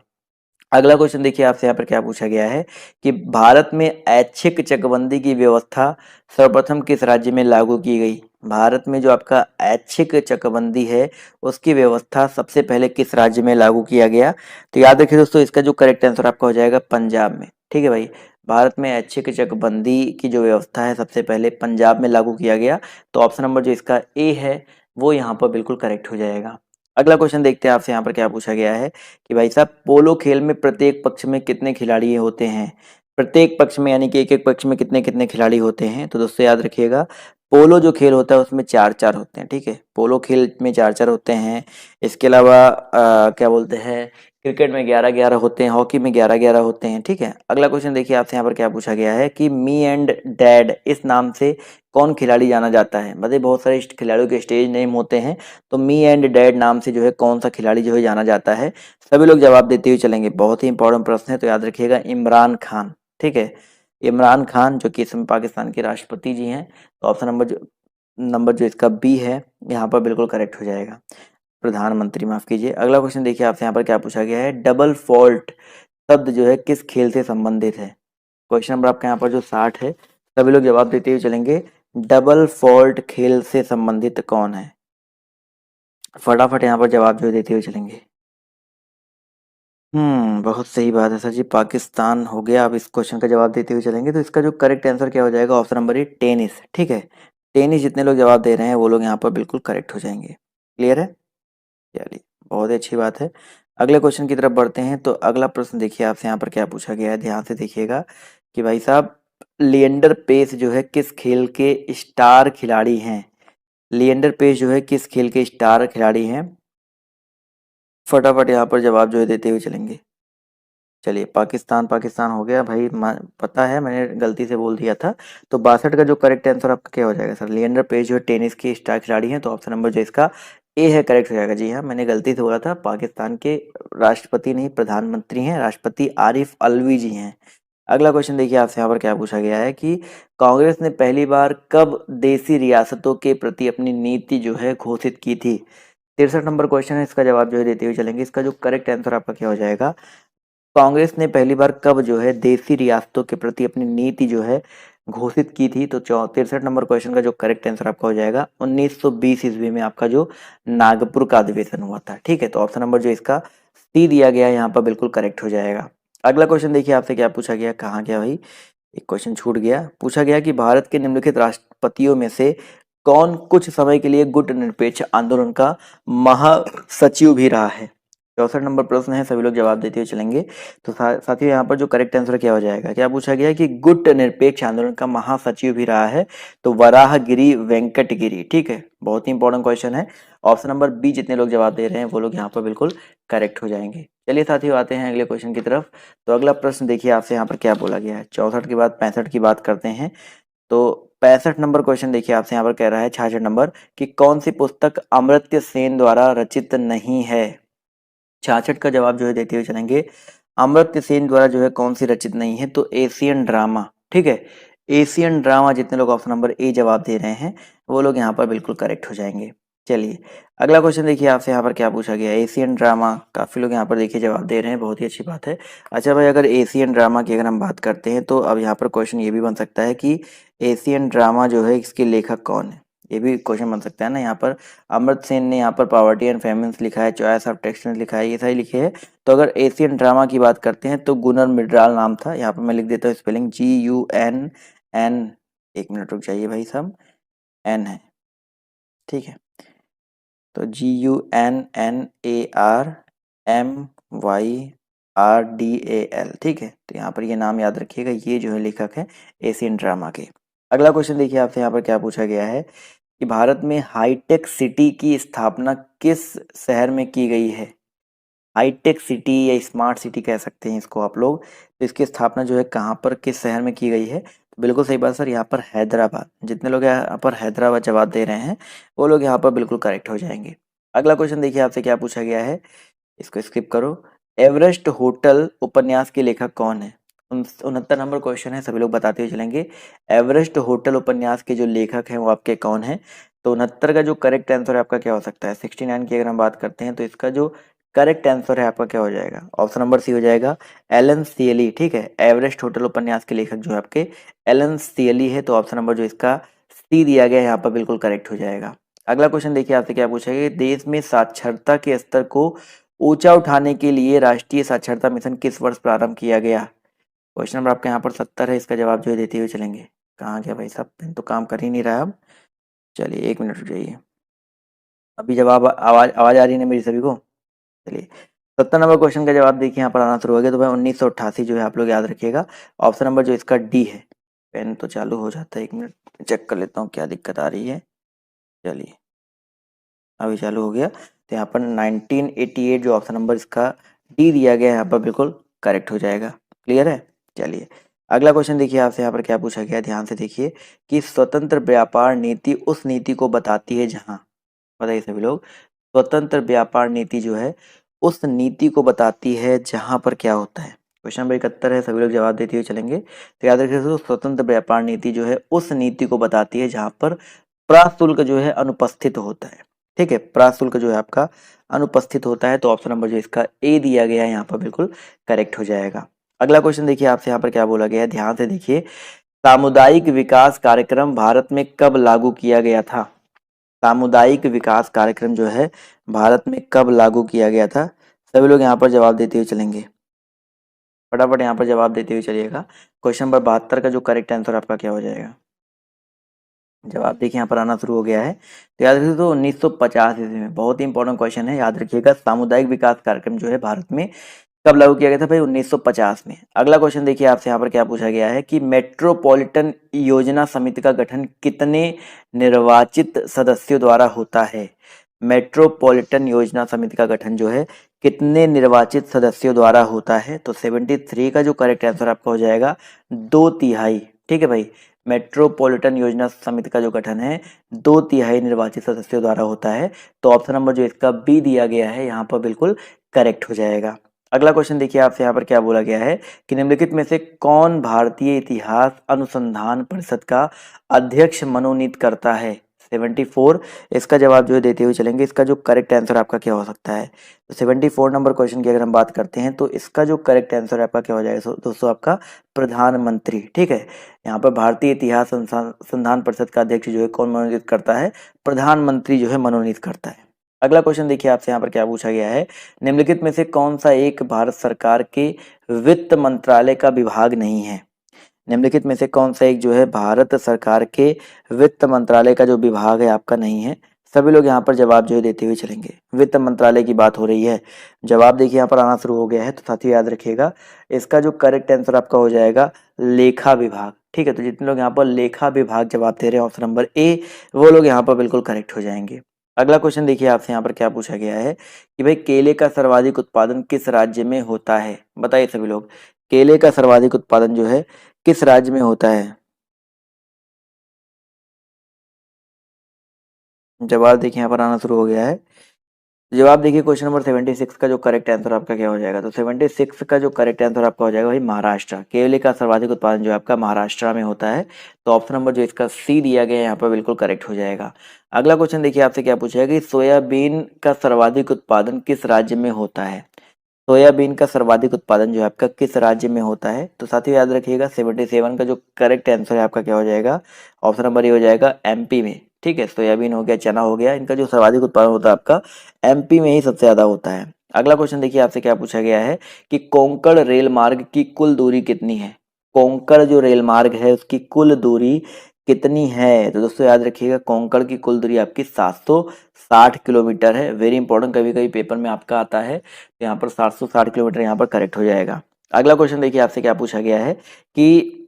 अगला क्वेश्चन देखिए आपसे यहाँ पर क्या पूछा गया है कि भारत में ऐच्छिक चकबंदी की व्यवस्था सर्वप्रथम किस राज्य में लागू की गई। भारत में जो आपका ऐच्छिक चकबंदी है उसकी व्यवस्था सबसे पहले किस राज्य में लागू किया गया। तो याद रखिए दोस्तों, इसका जो करेक्ट आंसर आपका हो जाएगा पंजाब में। ठीक है भाई, भारत में ऐच्छिक चकबंदी की जो व्यवस्था है सबसे पहले पंजाब में लागू किया गया। तो ऑप्शन नंबर जो इसका ए है वो यहाँ पर बिल्कुल करेक्ट हो जाएगा। अगला क्वेश्चन देखते हैं आपसे यहाँ पर क्या पूछा गया है कि भाई साहब पोलो खेल में प्रत्येक पक्ष में कितने खिलाड़ी होते हैं। प्रत्येक पक्ष में यानी कि एक एक पक्ष में कितने कितने खिलाड़ी होते हैं। तो दोस्तों याद रखिएगा, पोलो जो खेल होता है उसमें 4-4 होते हैं। ठीक है, पोलो खेल में 4-4 होते हैं। इसके अलावा क्या बोलते हैं, क्रिकेट में 11-11 होते हैं, हॉकी में 11-11 होते हैं। ठीक है, अगला क्वेश्चन देखिए आपसे यहाँ पर क्या पूछा गया है कि मी एंड डैड इस नाम से कौन खिलाड़ी जाना जाता है। मतलब बहुत सारे खिलाड़ियों के स्टेज नेम होते हैं, तो मी एंड डैड नाम से जो है कौन सा खिलाड़ी जो है जाना जाता है। सभी लोग जवाब देते हुए चलेंगे, बहुत ही इंपॉर्टेंट प्रश्न है, तो याद रखिएगा इमरान खान। ठीक है, इमरान खान जो कि इस समय पाकिस्तान के राष्ट्रपति जी हैं। तो ऑप्शन नंबर जो इसका बी है यहाँ पर बिल्कुल करेक्ट हो जाएगा, प्रधानमंत्री, माफ कीजिए। अगला क्वेश्चन देखिए आपसे यहाँ पर क्या पूछा गया है, डबल फॉल्ट शब्द जो है किस खेल से संबंधित है। क्वेश्चन नंबर आपका यहाँ पर जो 60 है, सभी लोग जवाब देते हुए चलेंगे। डबल फॉल्ट खेल से संबंधित कौन है, फटाफट यहाँ पर जवाब जो देते हुए चलेंगे। बहुत सही बात है सर जी, पाकिस्तान हो गया। अब इस क्वेश्चन का जवाब देते हुए चलेंगे, तो इसका जो करेक्ट आंसर क्या हो जाएगा, ऑप्शन नंबर ए टेनिस। ठीक है, टेनिस जितने लोग जवाब दे रहे हैं वो लोग यहाँ पर बिल्कुल करेक्ट हो जाएंगे। क्लियर है, चलिए बहुत ही अच्छी बात है। अगले क्वेश्चन की तरफ बढ़ते हैं। तो अगला प्रश्न देखिए आपसे यहाँ पर क्या पूछा गया है, ध्यान से देखिएगा कि भाई साहब लिएंडर पेस जो है किस खेल के स्टार खिलाड़ी हैं। लिएंडर पेस जो है किस खेल के स्टार खिलाड़ी हैं, फटाफट यहाँ पर जवाब जो है देते हुए चलेंगे। चलिए पाकिस्तान पाकिस्तान हो गया भाई, पता है मैंने गलती से बोल दिया था। तो 62 का जो करेक्ट आंसर आपका क्या हो जाएगा सर, लिएंडर पेस जो है टेनिस के स्टार खिलाड़ी हैं। तो ऑप्शन नंबर जो इसका ए है करेक्ट हो जाएगा। जी हाँ, मैंने गलती से बोला था, पाकिस्तान के राष्ट्रपति नहीं प्रधानमंत्री हैं, राष्ट्रपति आरिफ अलवी जी हैं। अगला क्वेश्चन देखिए आपसे यहाँ पर क्या पूछा गया है कि कांग्रेस ने पहली बार कब देसी रियासतों के प्रति अपनी नीति जो है घोषित की थी। 63 नंबर क्वेश्चन है, इसका जवाब जो है देते हुए चलेंगे। इसका जो करेक्ट आंसर आपका क्या हो जाएगा, कांग्रेस ने पहली बार कब जो है देसी रियासतों के प्रति अपनी नीति जो है घोषित की थी। तो 63 नंबर क्वेश्चन का जो करेक्ट आंसर आपका हो जाएगा 1920 ईस्वी में आपका जो नागपुर का अधिवेशन हुआ था। ठीक है, तो ऑप्शन नंबर जो इसका सी दिया गया है यहाँ पर बिल्कुल करेक्ट हो जाएगा। अगला क्वेश्चन देखिए आपसे क्या पूछा गया, कहाँ गया भाई, एक क्वेश्चन छूट गया। पूछा गया कि भारत के निम्नलिखित राष्ट्रपतियों में से कौन कुछ समय के लिए गुट निरपेक्ष आंदोलन का महासचिव भी रहा है? 64 नंबर प्रश्न है, सभी लोग जवाब देते हुए चलेंगे। तो साथियों यहाँ पर जो करेक्ट आंसर क्या हो जाएगा, क्या पूछा गया है कि गुट निरपेक्ष आंदोलन का महासचिव भी रहा है, तो वराहगिरी वेंकटगिरी। ठीक है, बहुत ही इंपॉर्टेंट क्वेश्चन है। ऑप्शन नंबर बी जितने लोग जवाब दे रहे हैं वो लोग यहाँ पर बिल्कुल करेक्ट हो जाएंगे। चलिए साथियों आते हैं अगले क्वेश्चन की तरफ। तो अगला प्रश्न देखिए आपसे यहाँ पर क्या बोला गया है। 64 के बाद 65 की बात करते हैं। तो 65 नंबर क्वेश्चन देखिए आपसे यहाँ पर कह रहा है 66 नंबर कि कौन सी पुस्तक अमर्त्य सेन द्वारा रचित नहीं है? 66 का जवाब जो है देते हुए चलेंगे। अमर्त्य सेन द्वारा जो है कौन सी रचित नहीं है, तो एशियन ड्रामा। ठीक है, एशियन ड्रामा जितने लोग ऑप्शन नंबर ए जवाब दे रहे हैं वो लोग यहाँ पर बिल्कुल करेक्ट हो जाएंगे। चलिए अगला क्वेश्चन देखिए आपसे यहाँ पर क्या पूछा गया है। एशियन ड्रामा, काफी लोग यहाँ पर देखिए जवाब दे रहे हैं, बहुत ही अच्छी बात है। अच्छा भाई, अगर एशियन ड्रामा की अगर हम बात करते हैं तो अब यहाँ पर क्वेश्चन ये भी बन सकता है कि एशियन ड्रामा जो है इसके लेखक कौन है, ये भी क्वेश्चन बन सकता है ना। यहाँ पर अमर्त्य सेन ने यहाँ पर पॉवर्टी एंड फेमिन्स लिखा है, चॉइस ऑफ टेक्स्ट ने लिखा है, ये सारी लिखे है। तो अगर एशियन ड्रामा की बात करते हैं तो गुनर मिडराल नाम था। यहाँ पर मैं लिख देता हूँ स्पेलिंग GUNN, एक मिनट रुक जाइए भाई साहब, एन है, ठीक है। तो GUNNARMYRDAL, ठीक है। तो यहाँ पर ये नाम याद रखिएगा, ये जो है लेखक है एशियन ड्रामा के। अगला क्वेश्चन देखिए आपसे यहाँ पर क्या पूछा गया है कि भारत में हाईटेक सिटी की स्थापना किस शहर में की गई है? हाईटेक सिटी या स्मार्ट सिटी कह सकते हैं इसको आप लोग। तो इसकी स्थापना जो है कहाँ पर, किस शहर में की गई है? तो बिल्कुल सही बात सर, यहाँ पर हैदराबाद। जितने लोग यहाँ पर हैदराबाद जवाब दे रहे हैं वो लोग यहाँ पर बिल्कुल करेक्ट हो जाएंगे। अगला क्वेश्चन देखिए आपसे क्या पूछा गया है, इसको स्किप करो। एवरेस्ट होटल उपन्यास के लेखक कौन है? 69 नंबर क्वेश्चन है, सभी लोग बताते हुए चलेंगे। एवरेस्ट होटल उपन्यास के जो लेखक हैं वो आपके कौन है? तो 69 का जो करेक्ट आंसर है आपका क्या हो सकता है? 69 की अगर हम बात करते हैं तो इसका जो करेक्ट आंसर है आपका क्या हो जाएगा? ऑप्शन नंबर सी हो जाएगा, एलन सियली। ठीक है, एवरेस्ट होटल उपन्यास के लेखक जो है आपके एलन सियली है। तो ऑप्शन नंबर जो इसका सी दिया गया है यहाँ पर बिल्कुल करेक्ट हो जाएगा। अगला क्वेश्चन देखिए आपसे क्या पूछा गया, देश में साक्षरता के स्तर को ऊंचा उठाने के लिए राष्ट्रीय साक्षरता मिशन किस वर्ष प्रारंभ किया गया? क्वेश्चन नंबर आपके यहाँ पर 70 है, इसका जवाब जो है देते हुए चलेंगे। कहाँ गया भाई साहब, पेन तो काम कर ही नहीं रहा अब। चलिए एक मिनट रुक जाइए, अभी जवाब आवाज आवाज आ रही है ना मेरी सभी को? चलिए 70 नंबर क्वेश्चन का जवाब देखिए यहाँ पर आना शुरू हो गया। तो भाई 1988 जो है आप लोग याद रखिएगा। ऑप्शन नंबर जो इसका डी है। पेन तो चालू हो जाता है, एक मिनट चेक कर लेता हूँ क्या दिक्कत आ रही है। चलिए अभी चालू हो गया। तो यहाँ पर 1988 जो ऑप्शन नंबर इसका डी दिया गया है यहाँ पर बिल्कुल करेक्ट हो जाएगा। क्लियर है? चलिए अगला क्वेश्चन देखिए आपसे यहाँ पर क्या पूछा गया, ध्यान से देखिए कि स्वतंत्र व्यापार नीति उस नीति को बताती है जहाँ, बताइए सभी लोग, स्वतंत्र व्यापार नीति जो है उस नीति को बताती है जहां पर क्या होता है? क्वेश्चन नंबर 71 है, सभी लोग जवाब देते हुए चलेंगे। तो याद रखिए दोस्तों, स्वतंत्र व्यापार नीति जो है उस नीति को बताती है जहां पर प्राशुल्क जो है अनुपस्थित होता है। ठीक है, प्राशुल्क जो है आपका अनुपस्थित होता है। तो ऑप्शन नंबर जो इसका ए दिया गया है यहाँ पर बिल्कुल करेक्ट हो जाएगा। अगला क्वेश्चन देखिए आपसे यहाँ पर क्या बोला गया है, ध्यान से देखिए। सामुदायिक विकास कार्यक्रम भारत में कब लागू किया गया था? सामुदायिक विकास कार्यक्रम जो है भारत में कब लागू किया गया था? सभी लोग यहाँ पर जवाब देते हुए चलेंगे, फटाफट यहाँ पर जवाब देते हुए चलिएगा। क्वेश्चन नंबर 72 का जो करेक्ट आंसर आपका क्या हो जाएगा? जवाब देखिए यहाँ पर आना शुरू हो गया है। तो याद रखिए, तो 1950 ईस्वी में, बहुत ही इंपॉर्टेंट क्वेश्चन है, याद रखिएगा। सामुदायिक विकास कार्यक्रम जो है भारत में कब लागू किया गया था? भाई 1950 में। अगला क्वेश्चन देखिए आपसे यहाँ पर क्या पूछा गया है कि मेट्रोपॉलिटन योजना समिति का गठन कितने निर्वाचित सदस्यों द्वारा होता है? मेट्रोपॉलिटन योजना समिति का गठन जो है कितने निर्वाचित सदस्यों द्वारा होता है? तो 73 का जो करेक्ट आंसर आपका हो जाएगा 2/3। ठीक है भाई, मेट्रोपॉलिटन योजना समिति का जो गठन है 2/3 निर्वाचित सदस्यों द्वारा होता है। तो ऑप्शन नंबर जो इसका बी दिया गया है यहाँ पर बिल्कुल करेक्ट हो जाएगा। अगला क्वेश्चन देखिए आपसे यहाँ पर क्या बोला गया है कि निम्नलिखित में से कौन भारतीय इतिहास अनुसंधान परिषद का अध्यक्ष मनोनीत करता है? 74, इसका जवाब जो है देते हुए चलेंगे। इसका जो करेक्ट आंसर आपका क्या हो सकता है? तो 74 नंबर क्वेश्चन की अगर हम बात करते हैं तो इसका जो करेक्ट आंसर आपका क्या हो जाएगा दोस्तों? आपका प्रधानमंत्री। ठीक है, यहाँ पर भारतीय इतिहास अनुसंधान परिषद का अध्यक्ष जो है कौन मनोनीत करता है? प्रधानमंत्री जो है मनोनीत करता है। अगला क्वेश्चन देखिए आपसे यहाँ पर क्या पूछा गया है, निम्नलिखित में से कौन सा एक भारत सरकार के वित्त मंत्रालय का विभाग नहीं है? निम्नलिखित में से कौन सा एक जो है भारत सरकार के वित्त मंत्रालय का जो विभाग है आपका नहीं है? सभी लोग यहाँ पर जवाब जो है देते हुए चलेंगे। वित्त मंत्रालय की बात हो रही है, जवाब देखिए यहाँ पर आना शुरू हो गया है, तो साथियों याद रखिएगा इसका जो करेक्ट आंसर आपका हो जाएगा लेखा विभाग। ठीक है, तो जितने लोग यहाँ पर लेखा विभाग जवाब दे रहे हैं ऑप्शन नंबर ए, वो लोग यहाँ पर बिल्कुल करेक्ट हो जाएंगे। अगला क्वेश्चन देखिए आपसे यहाँ पर क्या पूछा गया है कि भाई केले का सर्वाधिक उत्पादन किस राज्य में होता है? बताइए सभी लोग, केले का सर्वाधिक उत्पादन जो है किस राज्य में होता है? जवाब देखिए यहाँ पर आना शुरू हो गया है। जवाब देखिए क्वेश्चन नंबर 76 का जो करेक्ट आंसर आपका क्या हो जाएगा? तो 76 का जो करेक्ट आंसर आपका हो जाएगा भाई महाराष्ट्र। केले का सर्वाधिक उत्पादन जो है आपका महाराष्ट्र में होता है, तो ऑप्शन नंबर जो इसका सी दिया गया है यहाँ पर बिल्कुल करेक्ट हो जाएगा। अगला क्वेश्चन देखिए आपसे क्या पूछा है कि सोयाबीन का सर्वाधिक उत्पादन किस राज्य में होता है? सोयाबीन का सर्वाधिक उत्पादन जो है आपका किस राज्य में होता है? तो साथियों याद रखिएगा 77 का जो करेक्ट आंसर है आपका क्या हो जाएगा? ऑप्शन नंबर ए हो जाएगा एमपी में। ठीक है, सोयाबीन हो गया, चना हो गया, इनका जो सर्वाधिक उत्पादन होता है आपका एमपी में ही सबसे ज्यादा होता है। अगला क्वेश्चन देखिए आपसे क्या पूछा गया है कि कोंकण रेल मार्ग की कुल दूरी कितनी है? कोंकण जो रेल मार्ग है उसकी कुल दूरी कितनी है? तो दोस्तों याद रखिएगा कोंकण की कुल दूरी आपकी 760 किलोमीटर है। वेरी इंपॉर्टेंट, कभी कभी पेपर में आपका आता है, तो यहाँ पर 760 किलोमीटर यहाँ पर करेक्ट हो जाएगा। अगला क्वेश्चन देखिए आपसे क्या पूछा गया है कि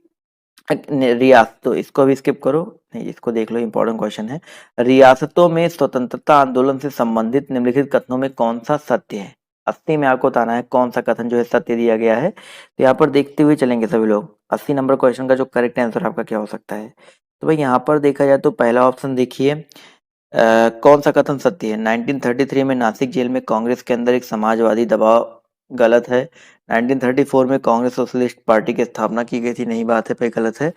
रियासतों, इसको भी स्किप करो, नहीं इसको देख लो, इंपॉर्टेंट क्वेश्चन है। रियासतों में स्वतंत्रता आंदोलन से संबंधित निम्नलिखित कथनों में कौन सा सत्य है? 80 में आपको बताना है कौन सा कथन जो है सत्य दिया गया है, तो यहाँ पर देखते हुए चलेंगे सभी लोग। 80 नंबर क्वेश्चन का जो करेक्ट आंसर आपका क्या हो सकता है? तो भाई यहाँ पर देखा जाए तो पहला ऑप्शन देखिए, कौन सा कथन सत्य है? 1933 में नासिक जेल में कांग्रेस के अंदर एक समाजवादी दबाव, गलत है। 1934 में कांग्रेस सोशलिस्ट पार्टी की स्थापना की गई थी, नहीं बात है भाई, गलत है।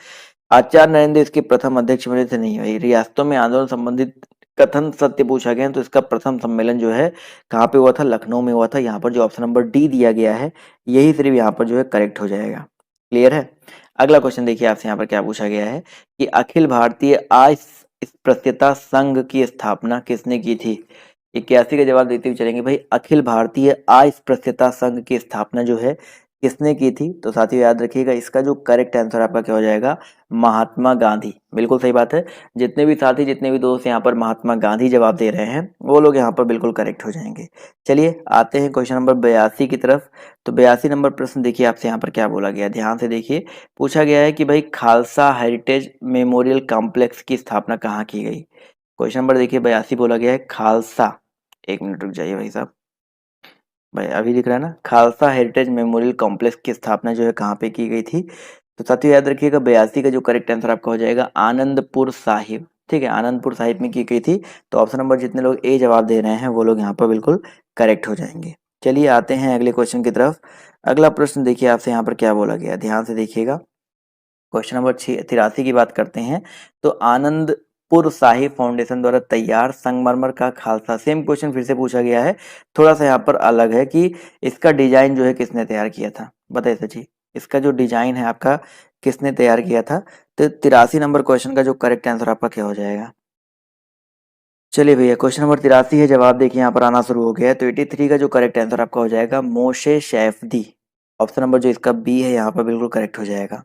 आचार्य नरेंद्र इसके प्रथम अध्यक्ष बने थे, नहीं भाई। रियासतों में आंदोलन संबंधित कथन सत्य पूछा गया है, तो इसका प्रथम सम्मेलन जो है कहाँ पे हुआ था? लखनऊ में हुआ था। यहाँ पर जो ऑप्शन नंबर डी दिया गया है यही सिर्फ यहाँ पर जो है करेक्ट हो जाएगा। क्लियर है? अगला क्वेश्चन देखिए आपसे यहाँ पर क्या पूछा गया है कि अखिल भारतीय अस्पृश्यता संघ की स्थापना किसने की थी? 81 का जवाब देते हुए चलेंगे भाई, अखिल भारतीय अस्पृश्यता संघ की स्थापना जो है किसने की थी? तो साथियों याद रखिएगा इसका जो करेक्ट आंसर आपका क्या हो जाएगा? महात्मा गांधी। बिल्कुल सही बात है। जितने भी साथी, जितने भी दोस्त यहाँ पर महात्मा गांधी जवाब दे रहे हैं वो लोग यहाँ पर बिल्कुल करेक्ट हो जाएंगे। चलिए आते हैं क्वेश्चन नंबर 82 की तरफ। तो 82 नंबर प्रश्न देखिए आपसे यहाँ पर क्या बोला गया, ध्यान से देखिए। पूछा गया है कि भाई खालसा हेरिटेज मेमोरियल कॉम्प्लेक्स की स्थापना कहाँ की गई? क्वेश्चन नंबर देखिए 82 बोला गया है खालसा, एक मिनट रुक जाइए भाई साहब, भाई अभी दिख रहा है ना, खालसा हेरिटेज मेमोरियल कॉम्प्लेक्स की स्थापना जो है कहाँ पे की गई थी? तो साथियों याद रखिएगा 82 का जो करेक्ट आंसर आपका हो जाएगा आनंदपुर साहिब। ठीक है, आनंदपुर साहिब में की गई थी। तो ऑप्शन नंबर जितने लोग ए जवाब दे रहे हैं वो लोग यहाँ पर बिल्कुल करेक्ट हो जाएंगे। चलिए आते हैं अगले क्वेश्चन की तरफ। अगला प्रश्न देखिए आपसे यहाँ पर क्या बोला गया, ध्यान से देखिएगा। क्वेश्चन नंबर 83 की बात करते हैं। तो आनंदपुर साहिब फाउंडेशन द्वारा तैयार संगमरमर का खालसा, सेम क्वेश्चन फिर से पूछा गया है, थोड़ा सा यहाँ पर अलग है कि इसका डिजाइन जो है किसने तैयार किया था? बताइए सची, इसका जो डिजाइन है आपका किसने तैयार किया था? तो 83 नंबर क्वेश्चन का जो करेक्ट आंसर आपका क्या हो जाएगा? चलिए भैया क्वेश्चन नंबर 83 है, जवाब देखिए यहाँ पर आना शुरू हो गया है। तो 83 का जो करेक्ट आंसर आपका हो जाएगा मोशे शैफदी। ऑप्शन नंबर जो इसका बी है यहाँ पर बिल्कुल करेक्ट हो जाएगा।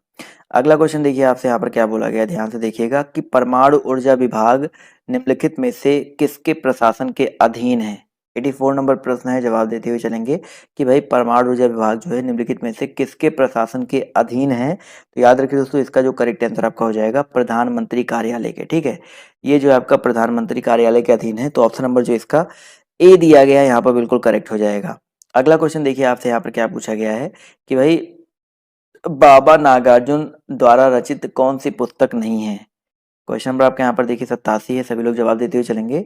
अगला क्वेश्चन देखिए आपसे यहाँ पर क्या बोला गया, ध्यान से देखिएगा कि परमाणु ऊर्जा विभाग निम्नलिखित में से किसके प्रशासन के अधीन है? 84 नंबर प्रश्न है, जवाब देते हुए चलेंगे कि भाई परमाणु ऊर्जा विभाग जो है निम्नलिखित में से किसके प्रशासन के अधीन है? तो याद रखिए दोस्तों इसका जो करेक्ट आंसर आपका हो जाएगा प्रधानमंत्री कार्यालय के। ठीक है, ये जो है आपका प्रधानमंत्री कार्यालय के अधीन है, तो ऑप्शन नंबर जो इसका ए दिया गया है यहाँ पर बिल्कुल करेक्ट हो जाएगा। अगला क्वेश्चन देखिए आपसे यहाँ पर क्या पूछा गया है कि भाई बाबा नागार्जुन द्वारा रचित कौन सी पुस्तक नहीं है? क्वेश्चन नंबर आपके यहाँ पर देखिए 87 है, सभी लोग जवाब देते हुए चलेंगे।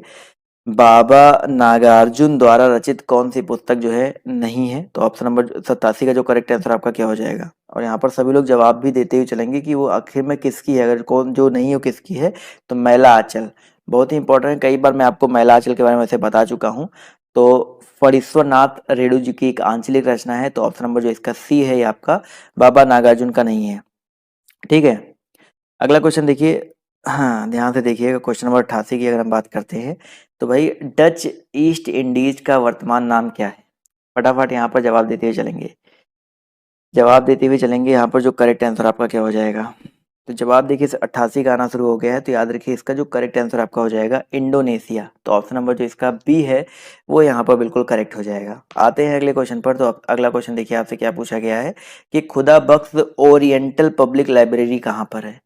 बाबा नागार्जुन द्वारा रचित कौन सी पुस्तक जो है नहीं है? तो ऑप्शन नंबर 87 का जो करेक्ट आंसर आपका क्या हो जाएगा? और यहाँ पर सभी लोग जवाब भी देते हुए चलेंगे कि वो आखिर में किसकी है, अगर कौन जो नहीं है वो किसकी है? तो मैला आंचल, बहुत ही इंपॉर्टेंट है, कई बार मैं आपको मैला आंचल के बारे में वैसे बता चुका हूँ। तो फणीश्वरनाथ रेणु जी की एक आंचलिक रचना है, तो ऑप्शन नंबर जो इसका सी है ये आपका बाबा नागार्जुन का नहीं है। ठीक है, अगला क्वेश्चन देखिए, हाँ ध्यान से देखिएगा। क्वेश्चन नंबर 88 की अगर हम बात करते हैं तो भाई डच ईस्ट इंडीज का वर्तमान नाम क्या है? फटाफट यहाँ पर जवाब देते हुए चलेंगे। जवाब देते हुए चलेंगे यहाँ पर जो करेक्ट आंसर आपका क्या हो जाएगा। तो जवाब देखिए 88 का आना शुरू हो गया है, तो याद रखिए इसका जो करेक्ट आंसर आपका हो जाएगा इंडोनेशिया। तो ऑप्शन नंबर जो इसका बी है वो यहाँ पर बिल्कुल करेक्ट हो जाएगा। आते हैं अगले क्वेश्चन पर। तो अगला क्वेश्चन देखिए आपसे क्या पूछा गया है कि खुदा बख्श ओरिएंटल पब्लिक लाइब्रेरी कहाँ पर है।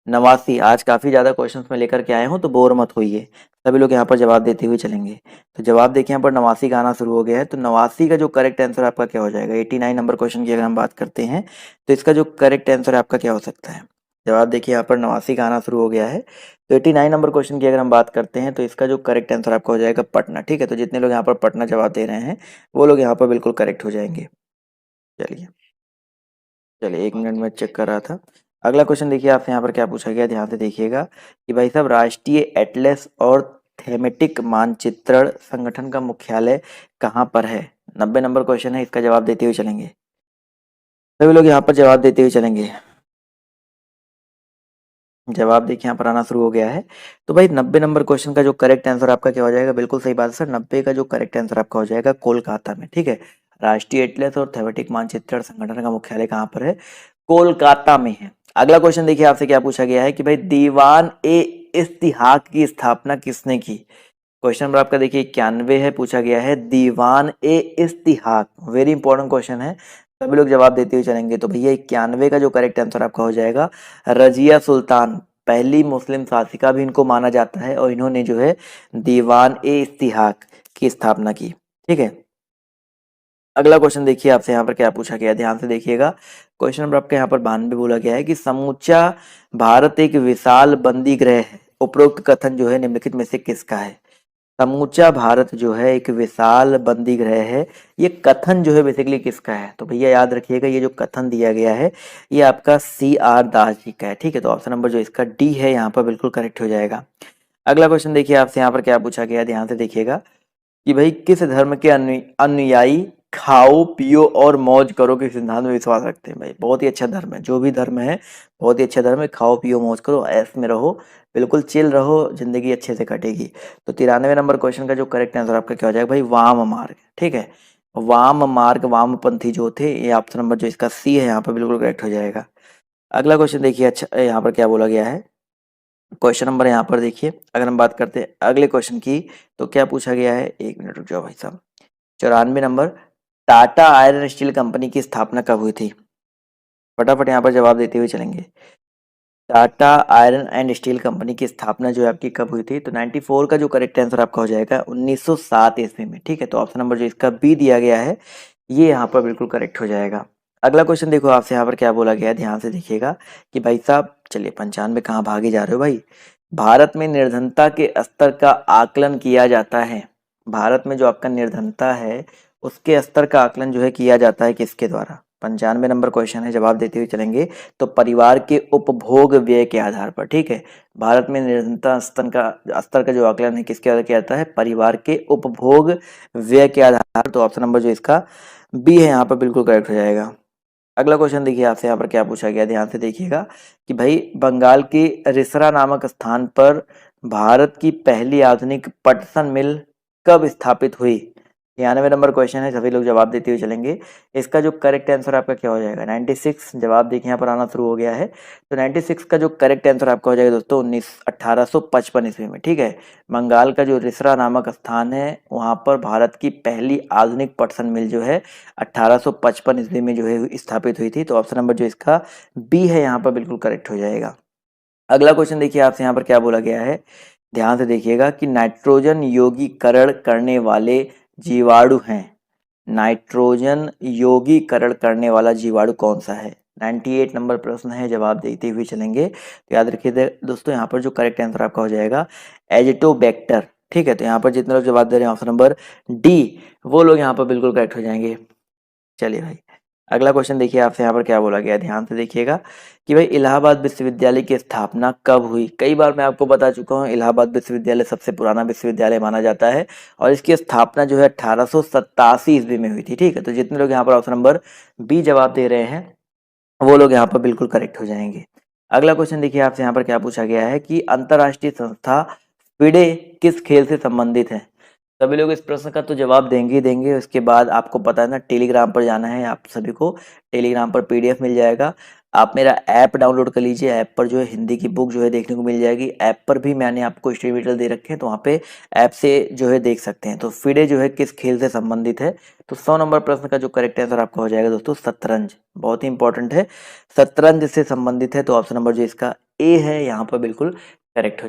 नवासी। आज काफी ज्यादा क्वेश्चंस में लेकर के आए हूँ तो बोर मत होइए, सभी लोग यहाँ पर जवाब देते हुए चलेंगे। तो जवाब देखिए यहाँ पर नवासी का आना शुरू हो गया है, तो नवासी का जो करेक्ट आंसर आपका क्या हो जाएगा। 89 नंबर क्वेश्चन की अगर हम बात करते हैं तो इसका जो करेक्ट आंसर आपका क्या हो सकता है। जवाब देखिए यहाँ पर नवासी का आना शुरू हो गया है, तो 89 नंबर क्वेश्चन की अगर हम बात करते हैं तो इसका जो करेक्ट आंसर आपका हो जाएगा पटना। ठीक है, तो जितने लोग यहाँ पर पटना जवाब दे रहे हैं वो लोग यहाँ पर बिल्कुल करेक्ट हो जाएंगे। चलिए चलिए 1 मिनट में चेक कर रहा था। अगला क्वेश्चन देखिए आपसे यहाँ पर क्या पूछा गया, ध्यान से देखिएगा कि भाई साहब राष्ट्रीय एटलस और थेमेटिक मानचित्रण संगठन का मुख्यालय कहाँ पर है। 90 नंबर क्वेश्चन है, इसका जवाब देते हुए चलेंगे, सभी लोग यहाँ पर जवाब देते हुए चलेंगे। जवाब देखिए यहाँ पर आना शुरू हो गया है। तो भाई 90 नंबर क्वेश्चन का जो करेक्ट आंसर आपका क्या हो जाएगा, बिल्कुल सही बात है सर, 90 का जो करेक्ट आंसर आपका हो जाएगा कोलकाता में। ठीक है, राष्ट्रीय एटलस और थेमेटिक मानचित्रण संगठन का मुख्यालय कहाँ पर है, कोलकाता में है। अगला क्वेश्चन देखिए आपसे क्या पूछा गया है कि भाई दीवान ए इस्तिहाक की स्थापना किसने की। क्वेश्चन नंबर आपका देखिए 91 है, पूछा गया है दीवान ए इस्तिहाक, वेरी इंपॉर्टेंट क्वेश्चन है, सभी लोग जवाब देते हुए चलेंगे। तो भैया 91 का जो करेक्ट आंसर आपका हो जाएगा रजिया सुल्तान, पहली मुस्लिम शासिका भी इनको माना जाता है और इन्होंने जो है दीवान ए इस्तिहाक की स्थापना की। ठीक है, अगला क्वेश्चन देखिए आपसे यहाँ पर क्या पूछा गया, ध्यान से देखिएगा। क्वेश्चन नंबर आपके यहाँ पर 92 बोला गया है कि समूचा भारत एक विशाल बंदी गृह है, उपरोक्त कथन जो है निम्नलिखित में से किसका है। समूचा भारत जो है एक विशाल बंदी गृह है, ये कथन जो है बेसिकली किसका है। तो भैया याद रखिएगा ये जो कथन दिया गया है ये आपका CR दास जी का है। ठीक है, तो ऑप्शन नंबर जो इसका डी है यहाँ पर बिल्कुल करेक्ट हो जाएगा। अगला क्वेश्चन देखिए आपसे यहाँ पर क्या पूछा गया, ध्यान से देखिएगा कि भाई किस धर्म के अनुयायी खाओ पियो और मौज करो के सिद्धांत में विश्वास रखते हैं। भाई बहुत ही अच्छा धर्म है, जो भी धर्म है बहुत ही अच्छा धर्म है, खाओ पियो मौज करो, ऐश में रहो, बिल्कुल चिल रहो, जिंदगी अच्छे से कटेगी। तो 93 नंबर क्वेश्चन का जो करेक्ट आंसर आपका क्या हो जाएगा भाई वाम मार्ग। ठीक है, वाम मार्ग, वामपंथी जो थे, ये ऑप्शन नंबर जो इसका सी है यहाँ पर बिल्कुल करेक्ट हो जाएगा। अगला क्वेश्चन देखिए, अच्छा यहाँ पर क्या बोला गया है, क्वेश्चन नंबर यहाँ पर देखिए अगर हम बात करते हैं अगले क्वेश्चन की तो क्या पूछा गया है, 1 मिनट रुक जाओ भाई साहब। 94 number, Tata iron steel company की स्थापना कब हुई थी। फटाफट यहाँ पर जवाब देते हुए चलेंगे। Tata iron and steel company की स्थापना जो है आपकी कब हुई थी। तो 94 का जो करेक्ट आंसर आपका हो जाएगा 1907 ईस्वी में। ठीक है, तो ऑप्शन नंबर जो इसका बी दिया गया है ये यहाँ पर बिल्कुल करेक्ट हो जाएगा। अगला क्वेश्चन देखो आपसे यहाँ पर क्या बोला गया है, ध्यान से देखिएगा कि भाई साहब चलिए 95 कहाँ भागे जा रहे हो भाई। भारत में निर्धनता के स्तर का आकलन किया जाता है, भारत में जो आपका निर्धनता है उसके स्तर का आकलन जो है किया जाता है किसके द्वारा। 95 नंबर क्वेश्चन है, जवाब देते हुए चलेंगे। तो परिवार के उपभोग व्यय के आधार पर। ठीक है, भारत में निर्धनता स्तर का जो आकलन है किसके आधार किया जाता है, परिवार के उपभोग व्यय के आधार पर। तो ऑप्शन नंबर जो इसका बी है यहाँ पर बिल्कुल करेक्ट हो जाएगा। अगला क्वेश्चन देखिए आपसे यहाँ पर क्या पूछा गया, ध्यान से देखिएगा कि भाई बंगाल के रिसरा नामक स्थान पर भारत की पहली आधुनिक पटसन मिल कब स्थापित हुई। 93 नंबर क्वेश्चन है, सभी लोग जवाब देते हुए चलेंगे। इसका जो करेक्ट आंसर आपका क्या हो जाएगा, 96। जवाब देखिए यहाँ पर आना शुरू हो गया है। तो 96 का जो करेक्ट आंसर आपका हो जाएगा दोस्तों 1855 ईस्वी में। ठीक है, बंगाल का जो रिसरा नामक स्थान है वहाँ पर भारत की पहली आधुनिक पटसन मिल जो है 1855 ईस्वी में जो है स्थापित हुई थी। तो ऑप्शन नंबर जो इसका बी है यहाँ पर बिल्कुल करेक्ट हो जाएगा। अगला क्वेश्चन देखिए आपसे यहाँ पर क्या बोला गया है, ध्यान से देखिएगा कि नाइट्रोजन यौगीकरण करने वाले जीवाणु हैं, नाइट्रोजन यौगीकरण करने वाला जीवाणु कौन सा है। 98 नंबर प्रश्न है, जवाब देते हुए चलेंगे। तो याद रखिए दोस्तों यहाँ पर जो करेक्ट आंसर आपका हो जाएगा एजिटोबैक्टर। ठीक है, तो यहाँ पर जितने लोग जवाब दे रहे हैं ऑप्शन नंबर डी, वो लोग यहाँ पर बिल्कुल करेक्ट हो जाएंगे। चलिए भाई अगला क्वेश्चन देखिए आपसे यहाँ पर क्या बोला गया है, ध्यान से देखिएगा कि भाई इलाहाबाद विश्वविद्यालय की स्थापना कब हुई। कई बार मैं आपको बता चुका हूँ इलाहाबाद विश्वविद्यालय सबसे पुराना विश्वविद्यालय माना जाता है और इसकी स्थापना जो है 1887 ईस्वी में हुई थी। ठीक है, तो जितने लोग यहाँ पर ऑप्शन नंबर बी जवाब दे रहे हैं वो लोग यहाँ पर बिल्कुल करेक्ट हो जाएंगे। अगला क्वेश्चन देखिए आपसे यहाँ पर क्या पूछा गया है कि अंतर्राष्ट्रीय संस्था फिडे किस खेल से संबंधित है। सभी लोग इस प्रश्न का तो जवाब देंगे ही देंगे। उसके बाद आपको पता है ना, टेलीग्राम पर जाना है आप सभी को। टेलीग्राम पर पीडीएफ मिल जाएगा। आप मेरा ऐप डाउनलोड कर लीजिए। ऐप पर जो है हिंदी की बुक जो है देखने को मिल जाएगी। ऐप पर भी मैंने आपको स्टडी मटेरियल दे रखे हैं, तो वहाँ पे ऐप से जो है देख सकते हैं। तो फिडे जो है किस खेल से संबंधित है, तो 100 नंबर प्रश्न का जो करेक्ट आंसर आपका हो जाएगा दोस्तों शतरंज। बहुत ही इंपॉर्टेंट है, शतरंज से संबंधित है। तो ऑप्शन नंबर जो इसका ए है यहाँ पर बिल्कुल करेक्ट हो